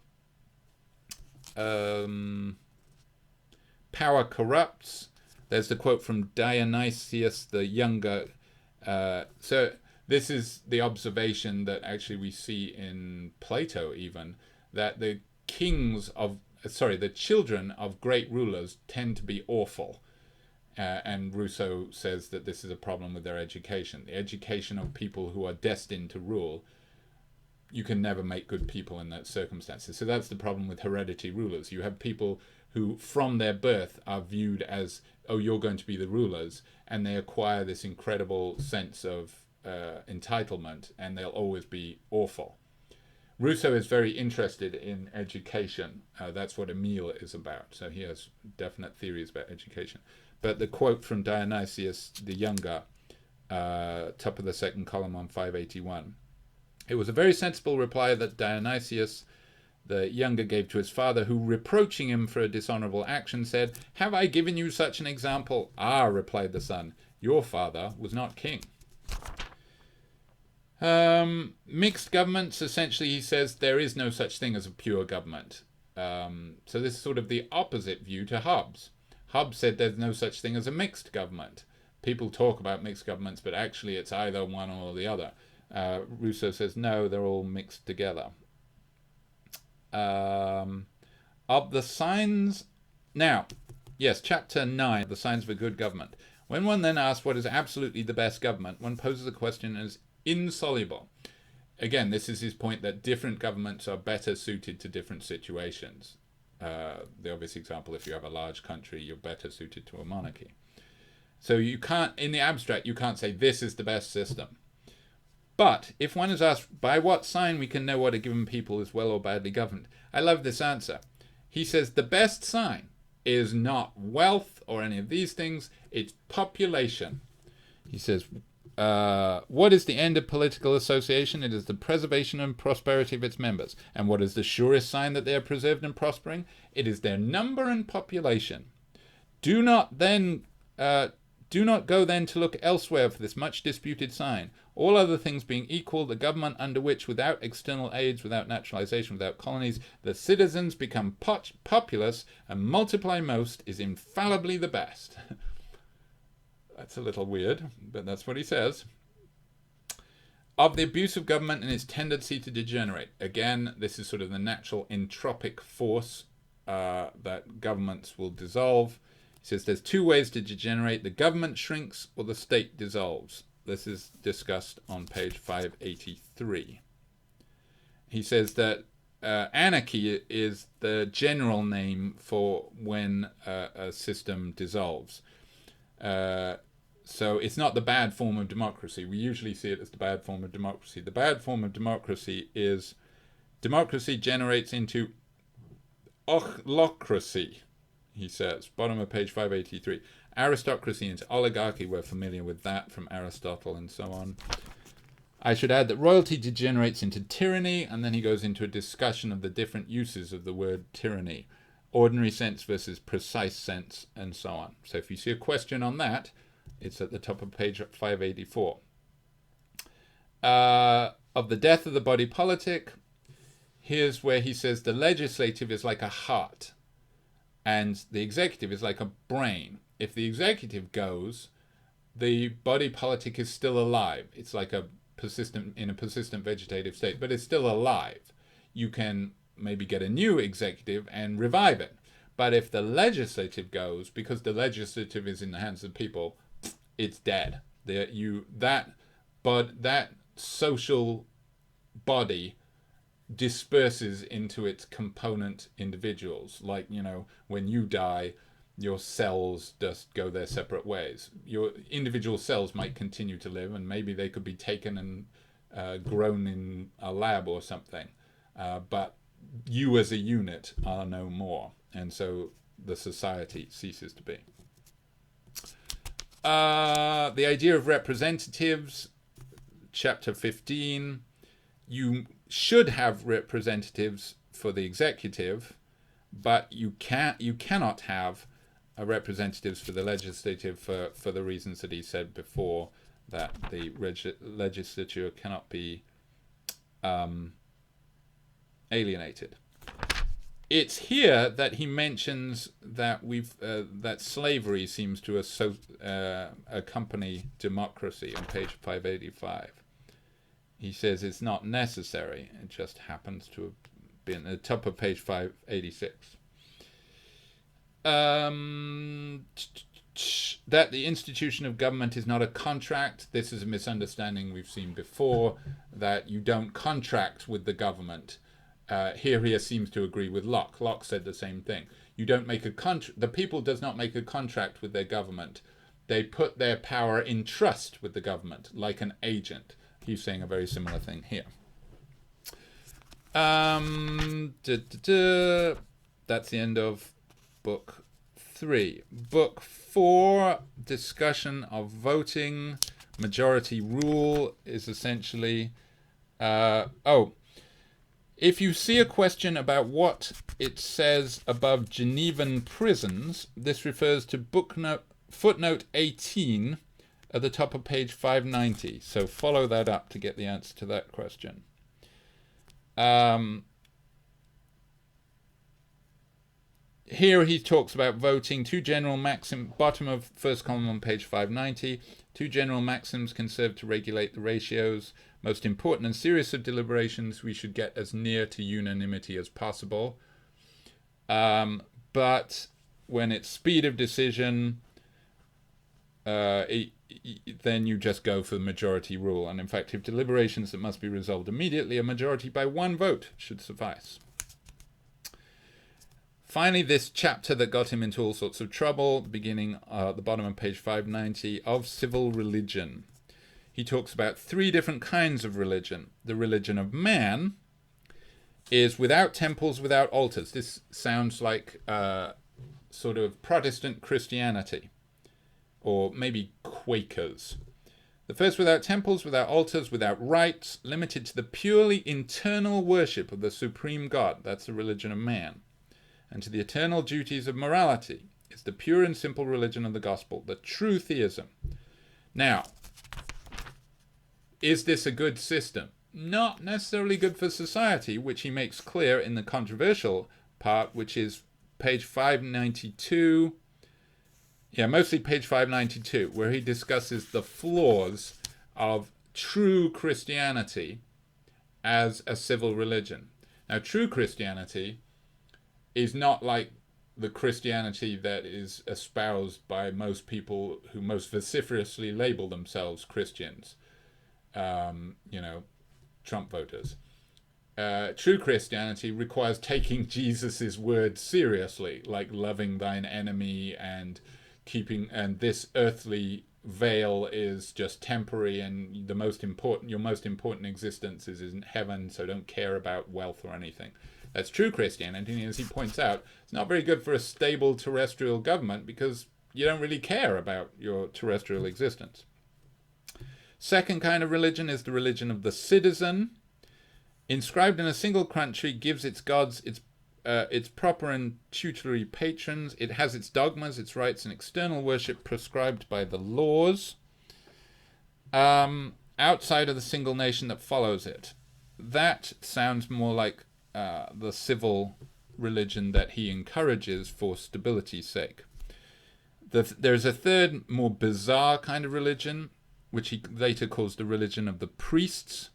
Power corrupts. There's the quote from Dionysius the Younger. So this is the observation that actually we see in Plato even, that the children of great rulers tend to be awful. And Rousseau says that this is a problem with their education. The education of people who are destined to rule, you can never make good people in that circumstances. So that's the problem with hereditary rulers. You have people who from their birth are viewed as, oh, you're going to be the rulers, and they acquire this incredible sense of entitlement, and they'll always be awful. Rousseau is very interested in education. That's what Emile is about. So he has definite theories about education. But the quote from Dionysius the Younger, top of the second column on 581. It was a very sensible reply that Dionysius the Younger gave to his father, who, reproaching him for a dishonorable action, said, "Have I given you such an example?" "Ah," replied the son, "your father was not king." Mixed governments, essentially, he says, there is no such thing as a pure government. So this is sort of the opposite view to Hobbes. Hobbes said there's no such thing as a mixed government. People talk about mixed governments, but actually it's either one or the other. Rousseau says, no, they're all mixed together. Of the signs... Now, yes, chapter 9, the signs of a good government. When one then asks what is absolutely the best government, one poses a question as insoluble. Again, this is his point that different governments are better suited to different situations. The obvious example, if you have a large country, you're better suited to a monarchy. So you can't, in the abstract, you can't say this is the best system. But if one is asked by what sign we can know what a given people is well or badly governed, I love this answer. He says the best sign is not wealth or any of these things, it's population. He says, what is the end of political association? It is the preservation and prosperity of its members. And what is the surest sign that they are preserved and prospering? It is their number and population. Do not go then to look elsewhere for this much disputed sign. All other things being equal, the government under which, without external aids, without naturalization, without colonies, the citizens become populous and multiply most, is infallibly the best. That's a little weird, but that's what he says. Of the abuse of government and its tendency to degenerate. Again, this is sort of the natural entropic force that governments will dissolve. He says there's two ways to degenerate. The government shrinks or the state dissolves. This is discussed on page 583. He says that anarchy is the general name for when a system dissolves. So it's not the bad form of democracy. We usually see it as the bad form of democracy. The bad form of democracy is democracy generates into ochlocracy, he says. Bottom of page 583. Aristocracy into oligarchy. We're familiar with that from Aristotle and so on. I should add that royalty degenerates into tyranny, and then he goes into a discussion of the different uses of the word tyranny. Ordinary sense versus precise sense, and so on. So if you see a question on that, it's at the top of page 584. Of the death of the body politic, here's where he says the legislative is like a heart, and the executive is like a brain. If the executive goes, the body politic is still alive. It's like a persistent vegetative state, but it's still alive. You can maybe get a new executive and revive it. But if the legislative goes, because the legislative is in the hands of people, it's dead. That social body disperses into its component individuals. Like, when you die, your cells just go their separate ways. Your individual cells might continue to live, and maybe they could be taken and grown in a lab or something. But you as a unit are no more. And so the society ceases to be. The idea of representatives, chapter 15. You should have representatives for the executive, but you cannot have representatives for the legislative for the reasons that he said before, that the legislature cannot be alienated. It's here that he mentions that that slavery seems to accompany democracy on page 585. He says it's not necessary; it just happens to have been at the top of page 586. That the institution of government is not a contract. This is a misunderstanding we've seen before, that you don't contract with the government. Here he seems to agree with Locke. Locke said the same thing. You don't make a contract. The people does not make a contract with their government. They put their power in trust with the government, like an agent. He's saying a very similar thing here. That's the end of book 3. Book 4, discussion of voting. Majority rule is essentially... if you see a question about what it says above Genevan prisons, this refers to footnote 18 at the top of page 590. So follow that up to get the answer to that question. Here he talks about voting. 2 general maxims, bottom of first column on page 590. 2 general maxims can serve to regulate the ratios. Most important and serious of deliberations, we should get as near to unanimity as possible. But when it's speed of decision, then you just go for the majority rule. And in fact, if deliberations that must be resolved immediately, a majority by 1 vote should suffice. Finally, this chapter that got him into all sorts of trouble, beginning at the bottom of page 590, of civil religion. He talks about 3 different kinds of religion. The religion of man is without temples, without altars. This sounds like sort of Protestant Christianity, or maybe Quakers. The first, without temples, without altars, without rites, limited to the purely internal worship of the supreme God. That's the religion of man. And to the eternal duties of morality is the pure and simple religion of the gospel, the true theism. Now, is this a good system? Not necessarily good for society, which he makes clear in the controversial part, which is page 592. Yeah, mostly page 592, where he discusses the flaws of true Christianity as a civil religion. Now, true Christianity is not like the Christianity that is espoused by most people who most vociferously label themselves Christians. Trump voters. True Christianity requires taking Jesus's word seriously, like loving thine enemy and this earthly veil is just temporary, and your most important existence is in heaven, so don't care about wealth or anything. That's true Christianity, and as he points out, it's not very good for a stable terrestrial government because you don't really care about your terrestrial existence. Second kind of religion is the religion of the citizen. Inscribed in a single country, gives its gods its proper and tutelary patrons. It has its dogmas, its rites, and external worship prescribed by the laws outside of the single nation that follows it. That sounds more like the civil religion that he encourages for stability's sake. There's a third, more bizarre kind of religion, which he later calls the religion of the priests.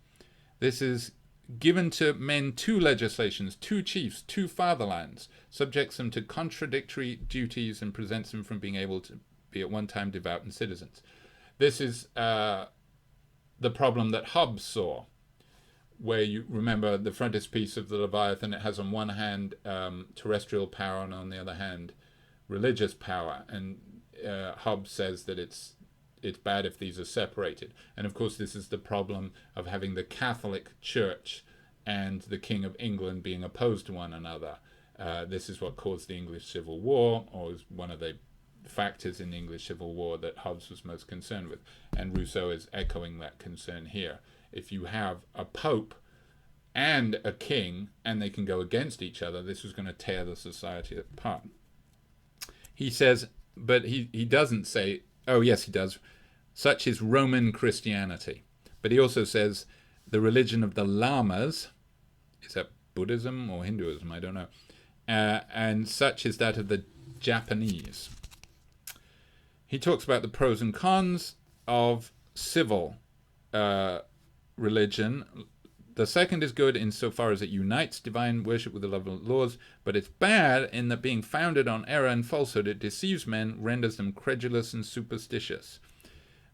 This is given to men 2 legislations, 2 chiefs, 2 fatherlands, subjects them to contradictory duties, and prevents them from being able to be at one time devout and citizens. This is the problem that Hobbes saw, where you remember the frontispiece of the Leviathan, it has on one hand terrestrial power and on the other hand religious power. And Hobbes says that it's bad if these are separated. And of course this is the problem of having the Catholic Church and the King of England being opposed to one another. This is what caused the English Civil War, or is one of the factors in the English Civil War that Hobbes was most concerned with. And Rousseau is echoing that concern here. If you have a pope and a king, and they can go against each other, this was going to tear the society apart. He says, but he doesn't say, oh yes he does, such is Roman Christianity. But he also says the religion of the Lamas, is that Buddhism or Hinduism? I don't know. And such is that of the Japanese. He talks about the pros and cons of civil religion. The second is good insofar as it unites divine worship with the love of laws, but it's bad in that being founded on error and falsehood, it deceives men, renders them credulous and superstitious,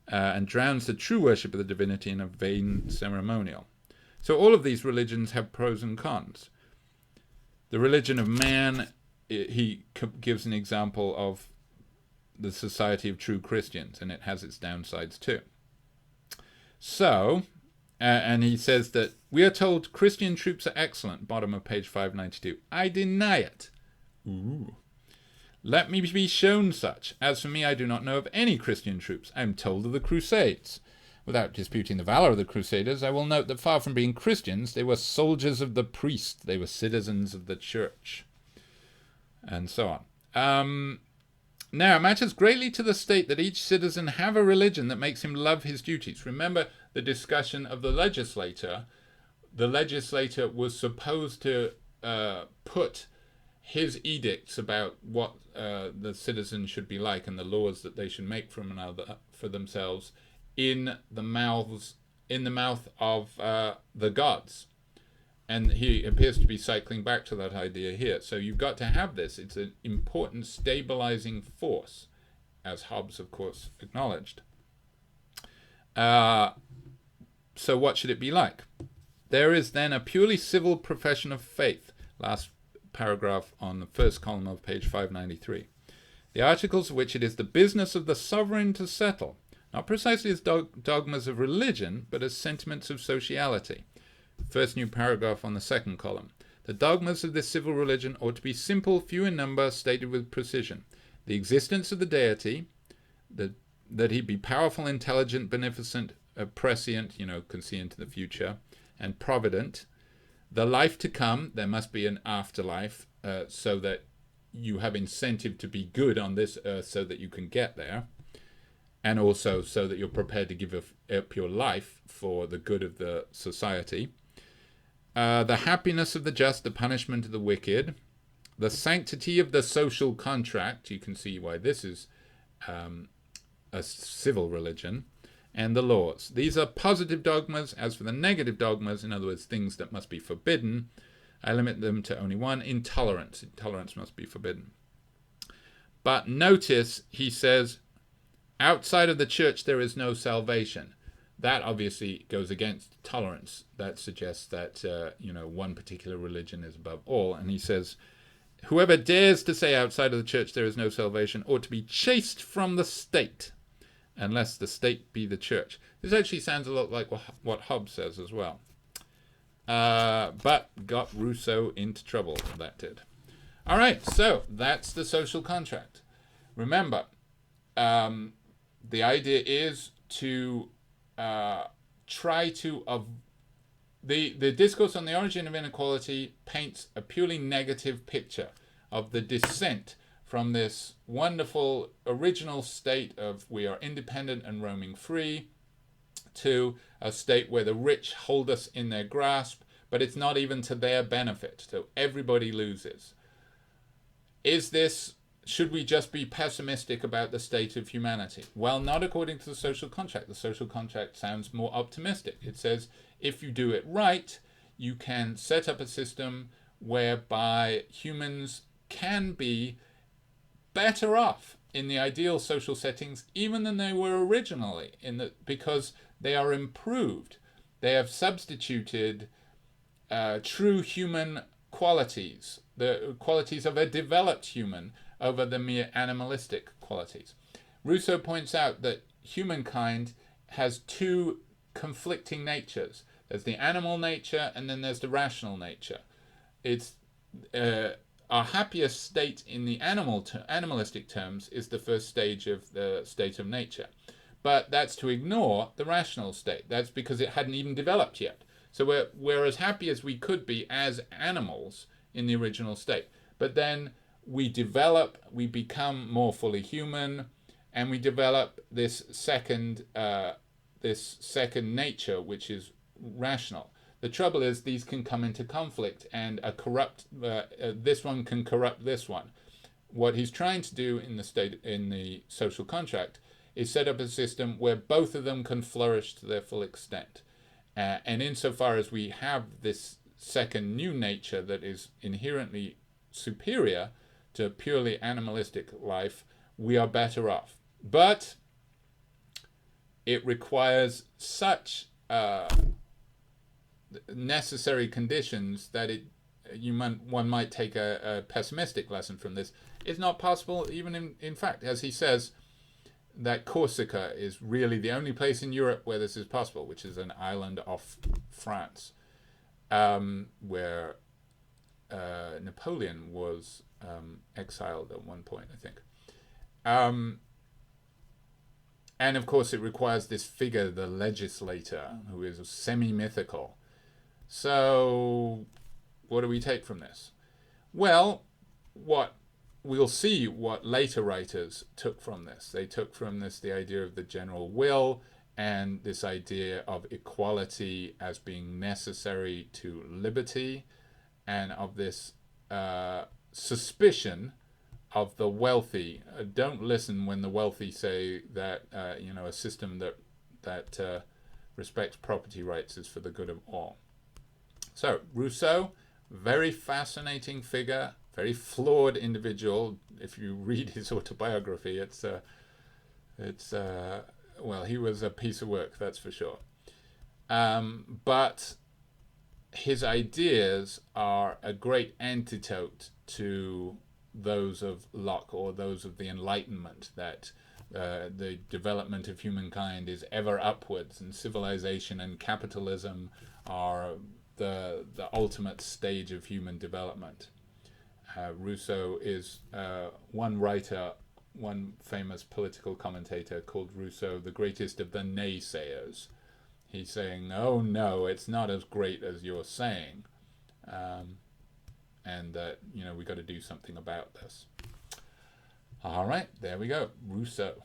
and drowns the true worship of the divinity in a vain ceremonial. So all of these religions have pros and cons. The religion of man, he gives an example of the Society of True Christians, and it has its downsides too. So, and he says that we are told Christian troops are excellent, bottom of page 592. I deny it. Ooh. Let me be shown such. As for me, I do not know of any Christian troops. I am told of the Crusades. Without disputing the valor of the Crusaders, I will note that far from being Christians, they were soldiers of the priest. They were citizens of the church. And so on. Now, it matters greatly to the state that each citizen have a religion that makes him love his duties. Remember the discussion of the legislator. The legislator was supposed to put his edicts about what the citizens should be like and the laws that they should make for themselves in the mouth of the gods. And he appears to be cycling back to that idea here. So you've got to have this. It's an important stabilizing force, as Hobbes, of course, acknowledged. So what should it be like? There is then a purely civil profession of faith. Last paragraph on the first column of page 593. The articles of which it is the business of the sovereign to settle, not precisely as dogmas of religion, but as sentiments of sociality. First new paragraph on the second column. The dogmas of this civil religion ought to be simple, few in number, stated with precision. The existence of the deity, that he be powerful, intelligent, beneficent, prescient, can see into the future, and provident. The life to come, there must be an afterlife, so that you have incentive to be good on this earth so that you can get there. And also so that you're prepared to give up your life for the good of the society. The happiness of the just, the punishment of the wicked. The sanctity of the social contract. You can see why this is a civil religion. And the laws. These are positive dogmas. As for the negative dogmas, in other words, things that must be forbidden, I limit them to only one: intolerance. Intolerance must be forbidden. But notice, he says, outside of the church there is no salvation. That obviously goes against tolerance. That suggests that one particular religion is above all. And he says, whoever dares to say outside of the church there is no salvation ought to be chased from the state, unless the state be the church. This actually sounds a lot like what Hobbes says as well. But got Rousseau into trouble, that did. All right, so that's the social contract. Remember, the idea is to try to... The discourse on the origin of inequality paints a purely negative picture of the descent from this wonderful original state of we are independent and roaming free to a state where the rich hold us in their grasp, but it's not even to their benefit. So everybody loses. Should we just be pessimistic about the state of humanity? Well, not according to the social contract. The social contract sounds more optimistic. It says if you do it right, you can set up a system whereby humans can be better off in the ideal social settings even than they were originally, because they are improved. They have substituted true human qualities, the qualities of a developed human, over the mere animalistic qualities. Rousseau points out that humankind has two conflicting natures. There's the animal nature and then there's the rational nature. It's our happiest state in the animalistic terms is the first stage of the state of nature. But that's to ignore the rational state. That's because it hadn't even developed yet. So we're as happy as we could be as animals in the original state. But then we develop, we become more fully human, and we develop this second nature, which is rational. The trouble is these can come into conflict, and this one can corrupt this one. What he's trying to do in the social contract is set up a system where both of them can flourish to their full extent. And insofar as we have this second new nature that is inherently superior to purely animalistic life, we are better off. But it requires such necessary conditions that one might take a pessimistic lesson from this. It's not possible, even in fact, as he says, that Corsica is really the only place in Europe where this is possible, which is an island off France, where Napoleon was exiled at one point, I think. And of course, it requires this figure, the legislator, who is semi-mythical. So, what do we take from this? Well, we'll see what later writers took from this. They took from this the idea of the general will and this idea of equality as being necessary to liberty, and of this suspicion of the wealthy. Don't listen when the wealthy say that a system that respects property rights is for the good of all. So Rousseau, very fascinating figure, very flawed individual. If you read his autobiography, well, he was a piece of work, that's for sure. But his ideas are a great antidote to those of Locke or those of the Enlightenment, that the development of humankind is ever upwards, and civilization and capitalism are the ultimate stage of human development. Rousseau is one writer, one famous political commentator called Rousseau the greatest of the naysayers. He's saying, oh no, it's not as great as you're saying. And that, we've got to do something about this. All right, there we go, Rousseau.